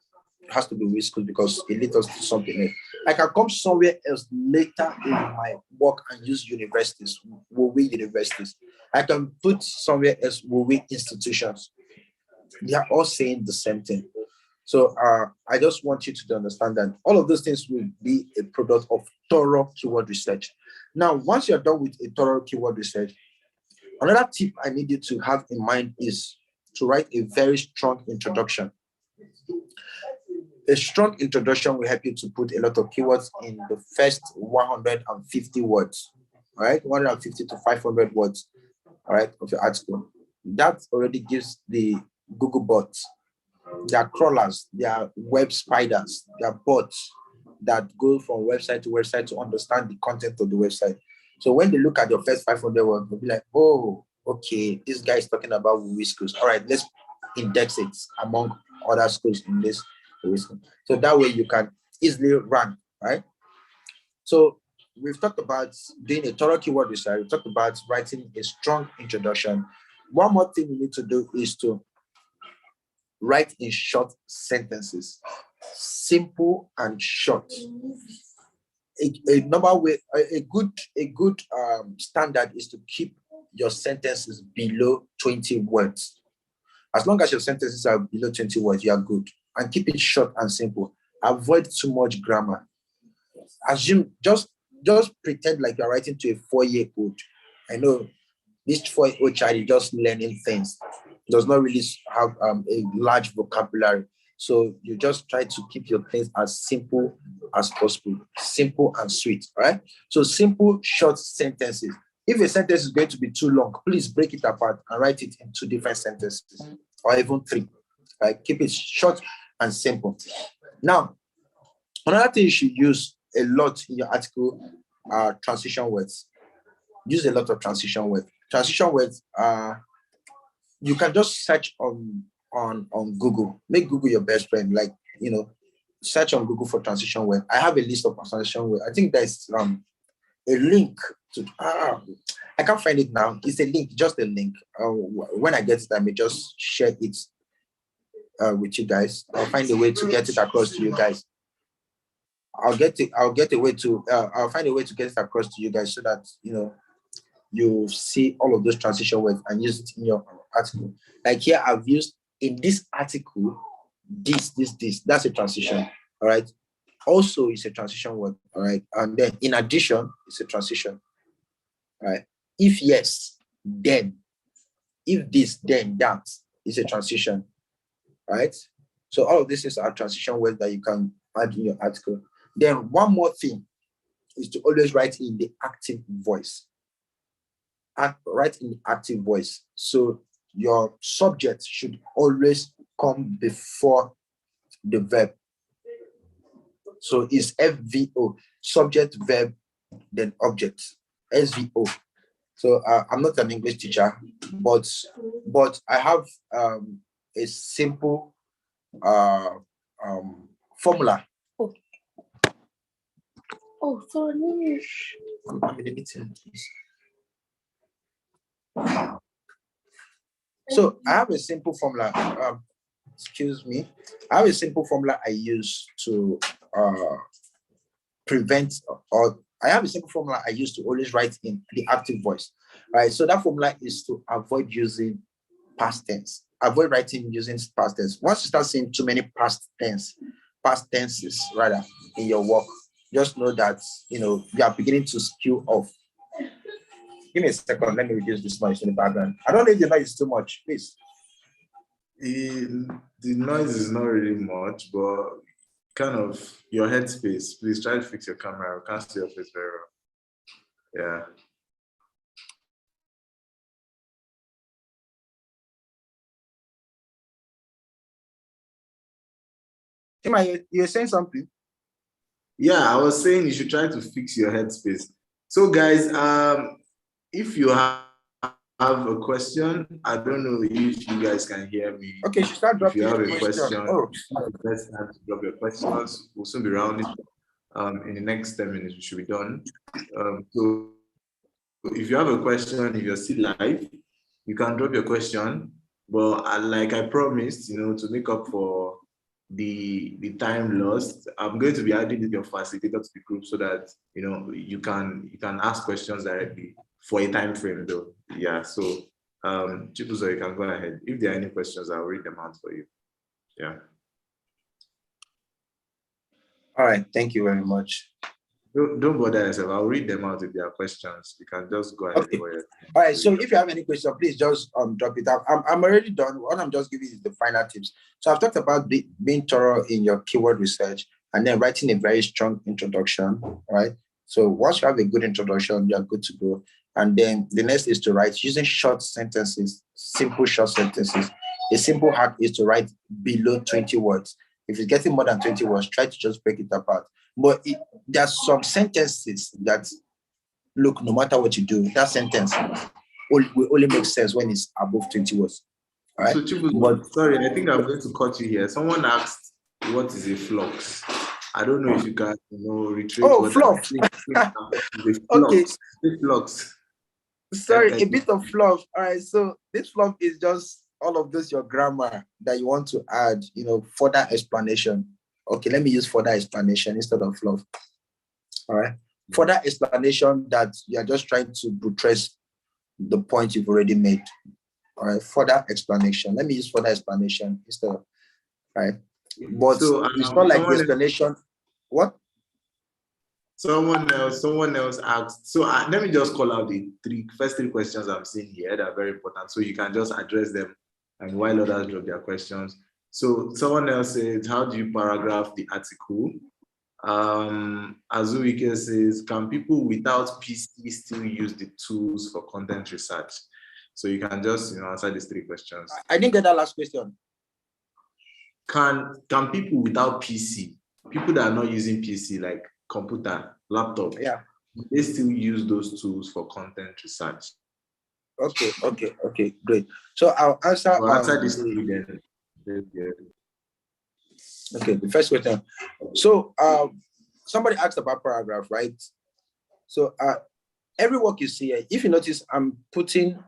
has to be WoW schools because it leads us to something else. I can come somewhere else later in my work and use universities, WoW universities. I can put somewhere else WoW institutions. They are all saying the same thing. So I just want you to understand that all of those things will be a product of thorough keyword research. Now, once you're done with a thorough keyword research, another tip I need you to have in mind is to write a very strong introduction. A strong introduction will help you to put a lot of keywords in the first 150 words, all right? 150 to 500 words, all right, of your article. That already gives the Google bots, there are crawlers, there are web spiders, there are bots that go from website to website to understand the content of the website. So when they look at your first 500 words, they'll be like, oh, okay, this guy is talking about WoW schools. All right, let's index it among other schools in this WoW school. So that way you can easily rank, right? So we've talked about doing a thorough keyword research. We've talked about writing a strong introduction. One more thing we need to do is to write in short sentences, simple and short. A good standard is to keep your sentences below 20 words. As long as your sentences are below 20 words, you are good. And keep it short and simple. Avoid too much grammar. Assume, just pretend like you're writing to a 4-year-old. I know this 4-year-old child is just learning things, does not really have a large vocabulary. So you just try to keep your things as simple as possible, simple and sweet, all right? So simple, short sentences. If a sentence is going to be too long, please break it apart and write it in 2 different sentences or even 3. Right? Keep it short and simple. Now, another thing you should use a lot in your article are transition words. Use a lot of transition words. Transition words you can just search on Google. Make Google your best friend. Like, search on Google for transition word. I have a list of transition words. I think there's a link to I can't find it now. It's a link, just a link. When I get it, I may just share it with you guys. I'll find a way to get it across to you guys. I'll find a way to get it across to you guys so that you see all of those transition words and use it in your article. Like here, I've used in this article, this, that's a transition. All right. Also, it's a transition word. All right. And then in addition, it's a transition. All right. If yes, then. If this, then that is a transition. Right. So all of this is our transition words that you can add in your article. Then one more thing is to always write in the active voice. Write in the active voice. So your subject should always come before the verb. So it's FVO, subject, verb, then object, SVO. So I'm not an English teacher, but I have a simple formula. Sorry. I'm in the meeting. So I have a simple formula. Excuse me. I have a simple formula I use to prevent, or I have a simple formula I use to always write in the active voice. Right. So that formula is to avoid using past tense. Avoid writing using past tense. Once you start seeing too many past tenses rather in your work, just know that you are beginning to skew off. Give me a second. Let me reduce this noise in the background. I don't know if the noise is too much, please. The noise is not really much, but kind of your headspace. Please try to fix your camera. I can't see your face very well. Yeah. Tima, you're saying something? Yeah, I was saying you should try to fix your headspace. So guys, if you have a question, I don't know if you guys can hear me. Okay, you start dropping. If you have a question, let's time to drop your questions. We'll soon be rounding. In the next 10 minutes, we should be done. So if you have a question, if you're still live, you can drop your question. But like I promised, to make up for the time lost, I'm going to be adding your facilitator to the group so that you can ask questions directly for a time frame though. Yeah, so Chibuzo, you can go ahead. If there are any questions, I'll read them out for you. Yeah. All right, thank you very much. Don't bother yourself. I'll read them out if there are questions. You can just go ahead. Okay. All right. So if you have any question, please just drop it out. I'm already done. What I'm just giving is the final tips. So I've talked about being thorough in your keyword research and then writing a very strong introduction. Right. So once you have a good introduction, you're good to go. And then the next is to write using short sentences, simple short sentences. A simple hack is to write below 20 words. If it's getting more than 20 words, try to just break it apart. But there are some sentences that, look, no matter what you do, that sentence will only make sense when it's above 20 words. All right? So, Chibu, sorry, I think I'm going to cut you here. Someone asked, what is a flux? I don't know if you can, retrieve. Oh, flux. Okay. Flux. Sorry, a bit of fluff. All right, so this fluff is just all of this, your grammar that you want to add, further explanation. Okay, let me use further explanation instead of fluff. All right, further explanation that you are just trying to buttress the point you've already made. All right, further explanation. Let me use further explanation instead of, right? But so, it's not like the explanation. What? Someone else asked. So let me just call out the first three questions I'm seeing here that are very important. So you can just address them, and while others drop their questions. So someone else said, how do you paragraph the article? Azuike says, can people without PC still use the tools for content research? So you can just answer these three questions. I didn't get that last question. Can people without PC, people that are not using PC, like computer, laptop, they still use those tools for content research? Okay, great. So I'll answer. This three then. Okay, the first question. So somebody asked about paragraph, right? So every work you see here, if you notice, I'm putting,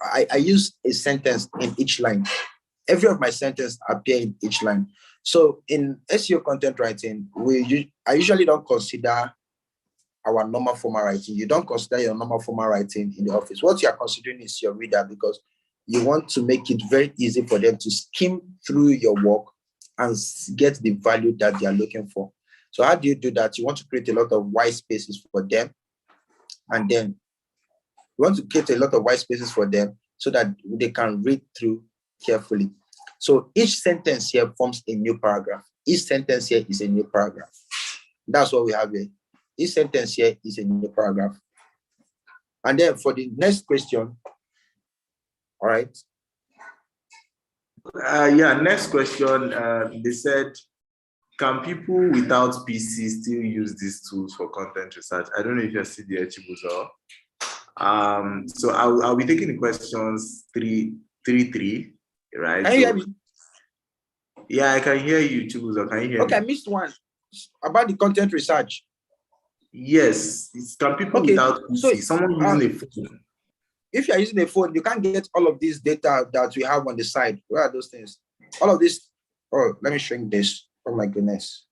I use a sentence in each line. Every of my sentences appear in each line. So in SEO content writing, I usually don't consider our normal formal writing. You don't consider your normal formal writing in the office. What you are considering is your reader, because you want to make it very easy for them to skim through your work and get the value that they are looking for. So how do you do that? You want to create a lot of white spaces for them. And then you want to create a lot of white spaces for them so that they can read through carefully. So each sentence here forms a new paragraph. Each sentence here is a new paragraph. That's what we have here. Each sentence here is a new paragraph. And then for the next question, all right. Next question. They said, can people without PC still use these tools for content research? I don't know if you see the Chibuzo. So I'll be taking the questions three, right? Can you hear me? Yeah, I can hear you, Chibuzo. Can you hear me? Okay, I missed one about the content research. Yes, can people without PC, someone using a phone. If you're using a phone, you can't get all of this data that we have on the side. Where are those things? All of this. Oh, let me shrink this. Oh my goodness.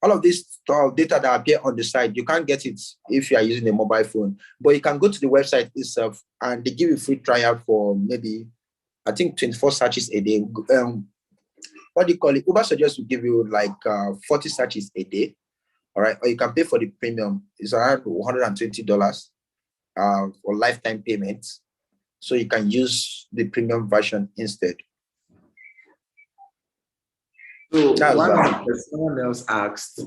All of this data that appear on the side, you can't get it if you are using a mobile phone. But you can go to the website itself and they give you a free trial for maybe, I think, 24 searches a day. What do you call it? Ubersuggest will give you like 40 searches a day. All right. Or you can pay for the premium. It's around $120 for lifetime payments. So you can use the premium version instead. So someone else asked,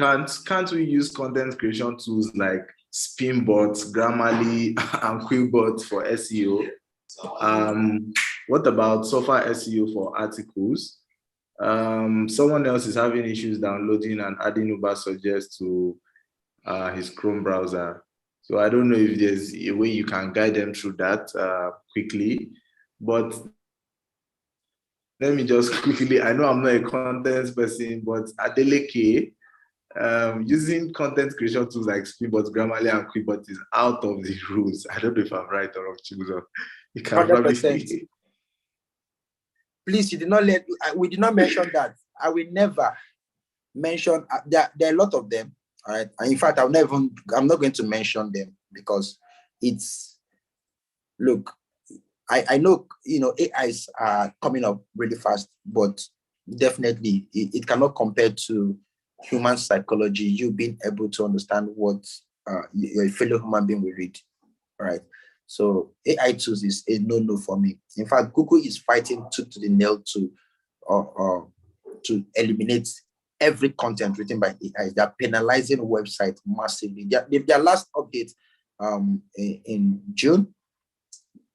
asked, can't we use content creation tools like Spinbot, Grammarly, and Quillbot for SEO? What about Sofa SEO for articles? Someone else is having issues downloading and adding Ubersuggest to his Chrome browser. So I don't know if there's a way you can guide them through that quickly, but let me just quickly, I know I'm not a content person, but Adeleke, using content creation tools like Spinbot, Grammarly, and Quillbot is out of the rules. I don't know if I'm right or wrong, Chibuzo. You can 100%. probably... Please, we did not mention that. I will never mention, there are a lot of them. All right. And in fact, I'm not going to mention them because look, I know, AIs are coming up really fast, but definitely it cannot compare to human psychology, you being able to understand what your fellow human being will read. All right. So AI tools is a no-no for me. In fact, Google is fighting tooth to the nail to eliminate every content written by AI. They're penalizing websites massively. Their last update in June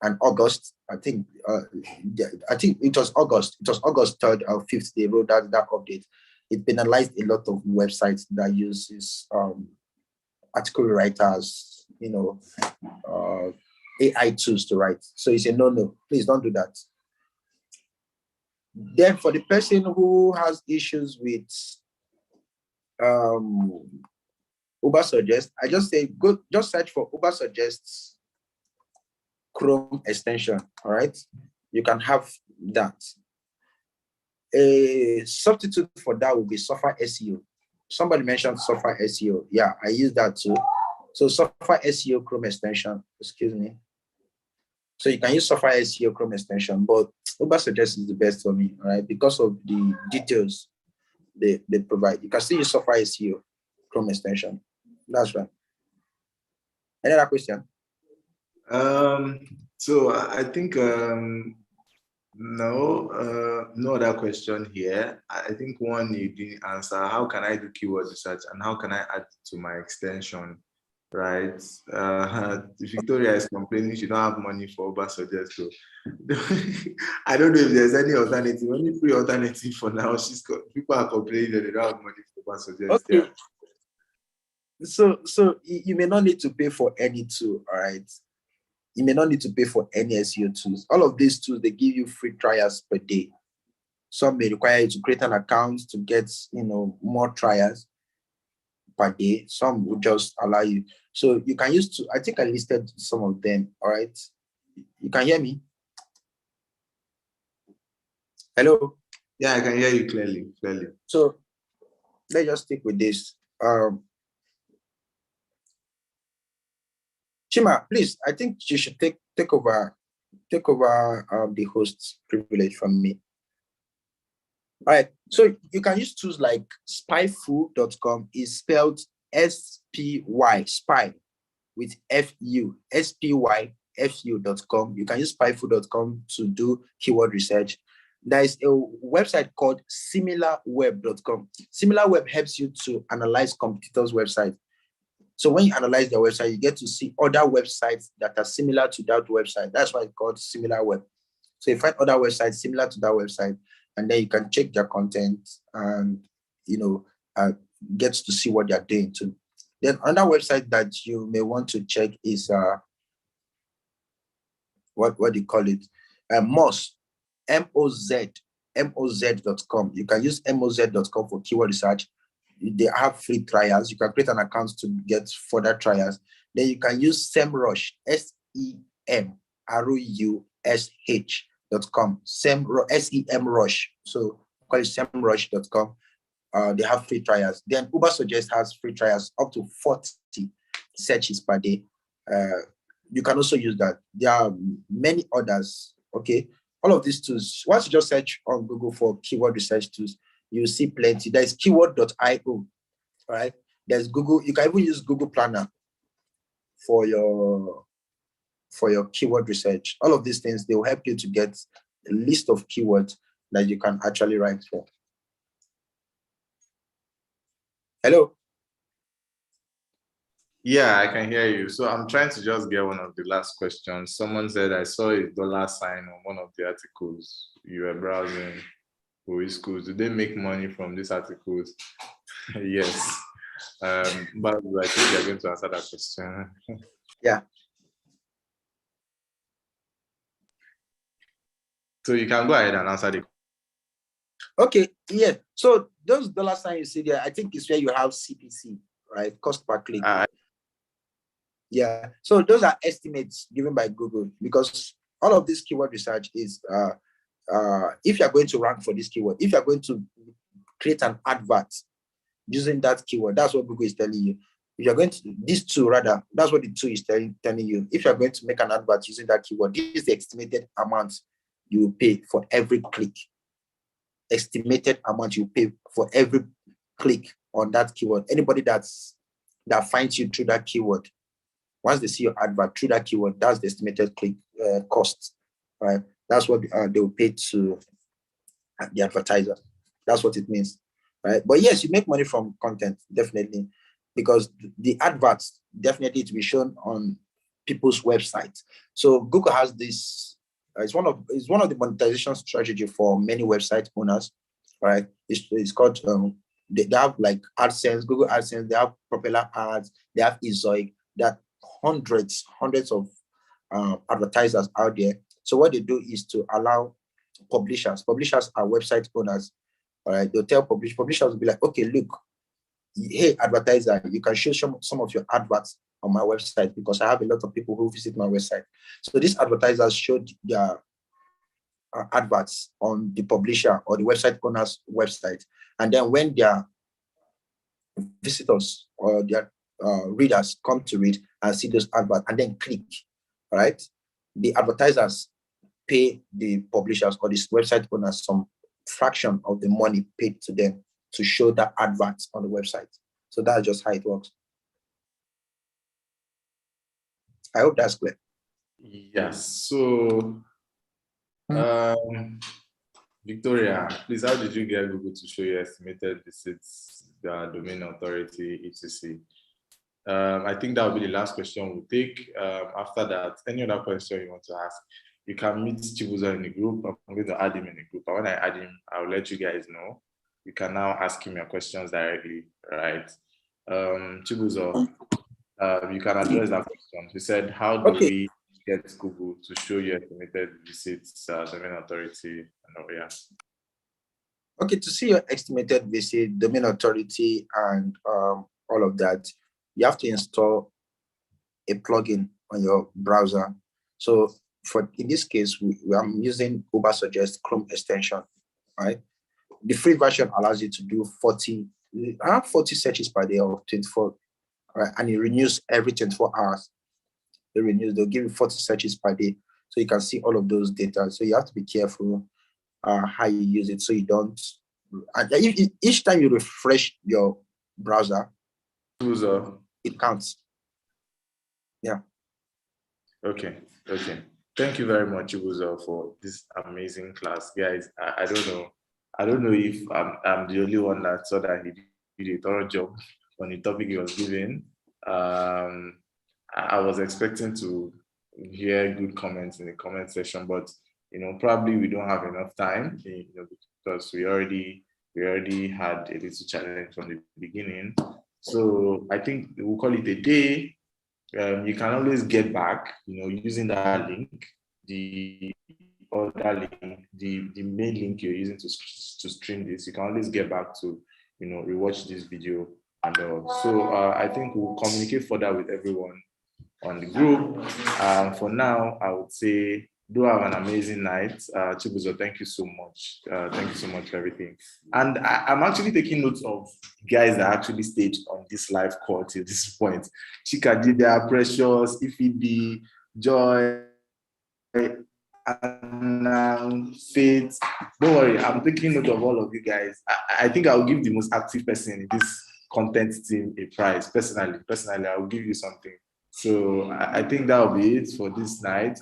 and August, I think it was August. It was August 3rd or 5th. They wrote that update. It penalized a lot of websites that uses article writers, AI tools to write. So it's a no. Please don't do that. Then for the person who has issues with Ubersuggest, I just say just search for Ubersuggest Chrome extension. All right, you can have that. A substitute for that will be Sofa SEO. Somebody mentioned Sofa SEO. Yeah, I use that too. So Sofa SEO Chrome extension, excuse me. So you can use Sofa SEO Chrome extension, but Ubersuggest is the best for me, all right, because of the details they provide. You can still use Sofa SEO Chrome extension. That's right. Any other question? So I think no other question here. I think one you didn't answer. How can I do keyword research and how can I add to my extension? Right. Victoria is complaining she don't have money for Uber Suggest. So I don't know if there's any alternative, only free alternative for now. People are complaining that they don't have money for Uber Suggest. Okay. Yeah. So you may not need to pay for any tool, all right? You may not need to pay for any SEO tools. All of these tools, they give you free trials per day. Some may require you to create an account to get, more trials per day. Some will just allow you. So you can use I think I listed some of them, all right? You can hear me? Hello? Yeah, I can hear you clearly. So let's just stick with this. Chima, please, I think you should take over the host's privilege from me. All right, so you can use tools like spyfoo.com, is spelled SPY, spy with FU, SPYFU.com. You can use spyfoo.com to do keyword research. There is a website called similarweb.com. SimilarWeb helps you to analyze competitors' websites. So when you analyze their website, you get to see other websites that are similar to that website. That's why it's called SimilarWeb. So you find other websites similar to that website, and then you can check their content and get to see what they're doing too. Then another website that you may want to check is what do you call it? Moz, moz.com. You can use moz.com for keyword research. They have free trials. You can create an account to get further trials. Then you can use SEMrush, SEMRUSH.com, SEMrush. So call it SEMrush.com. They have free trials. Then Uber Suggest has free trials up to 40 searches per day. You can also use that. There are many others. Okay, all of these tools. Once you just search on Google for keyword research tools, you see plenty. There's keyword.io, right? There's Google. You can even use Google Planner for your keyword research. All of these things, they will help you to get a list of keywords that you can actually rank for. Hello? Yeah, I can hear you. So I'm trying to just get one of the last questions. Someone said, I saw a dollar sign on one of the articles you were browsing. For schools, do they make money from these articles? Yes. But I think you're going to answer that question. Yeah. So you can go ahead and answer the. Okay, yeah. So those dollar signs you see there, I think is where you have CPC, right? Cost per click. Yeah. So those are estimates given by Google, because all of this keyword research is if you're going to rank for this keyword, if you're going to create an advert using that keyword, that's what Google is telling you. If you're going to, these two rather, that's what the two is telling you. If you're going to make an advert using that keyword, this is the estimated amount you will pay for every click. Estimated amount you pay for every click on that keyword. Anybody that finds you through that keyword, once they see your advert through that keyword, that's the estimated click cost, right? That's what they will pay to the advertiser. That's what it means, right? But yes, you make money from content, definitely, because the adverts definitely to be shown on people's websites. So Google has this. It's one of the monetization strategy for many website owners, right? It's called they have like AdSense, Google AdSense. They have Propeller Ads. They have Ezoic. That hundreds of advertisers out there. So what they do is to allow publishers are website owners, all right? They'll tell publishers will be like, okay, look, hey, advertiser, you can show some of your adverts on my website because I have a lot of people who visit my website. So these advertisers showed their adverts on the publisher or the website owner's website. And then when their visitors or their readers come to read and see those adverts and then click, right? The advertisers pay the publishers or this website owners some fraction of the money paid to them to show that adverts on the website. So that's just how it works. I hope that's clear. Yes. So, Victoria, please, how did you get Google to show you estimated visits, the domain authority, etc.? I think that will be the last question we'll take. After that, any other question you want to ask, you can meet Chibuzo in the group. I'm going to add him in the group. And when I add him, I'll let you guys know. You can now ask him your questions directly, right? Chibuzo, you can address that question. He said, how do we get Google to show you estimated visits, domain authority, and all, yeah. Okay, to see your estimated visit, domain authority, and all of that, you have to install a plugin on your browser. So in this case, I'm using Ubersuggest Chrome extension, right? The free version allows you to do 40 searches per day or 24, right? And it renews every 24 hours. It renews, they'll give you 40 searches per day. So you can see all of those data. So you have to be careful how you use it so you don't. And each time you refresh your browser, it counts. Yeah. Okay. Thank you very much, Chibuzo, for this amazing class, guys. I don't know if I'm the only one that saw that he did a thorough job on the topic he was given. I was expecting to hear good comments in the comment section, but probably we don't have enough time, because we already had a little challenge from the beginning. So I think we'll call it a day. You can always get back, using that link, the other link, the main link you're using to stream this. You can always get back to, rewatch this video and all. So I think we'll communicate further with everyone on the group. For now, I would say do have an amazing night. Chibuzo, thank you so much. Thank you so much for everything. And I'm actually taking notes of guys that actually stayed on this live call till this point. Chika Dida, Precious, Ifidi, Joy, and Faith. Don't worry, I'm taking note of all of you guys. I think I'll give the most active person in this content team a prize. Personally, I'll give you something. So I think that'll be it for this night.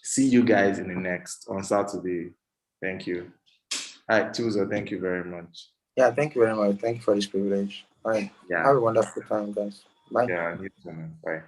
See you guys in the next on Saturday. Thank you. All right, Tuzo, thank you very much. Yeah, thank you very much. Thank you for this privilege. All right. Yeah. Have a wonderful time, guys. Bye. Yeah, you too, man. Bye.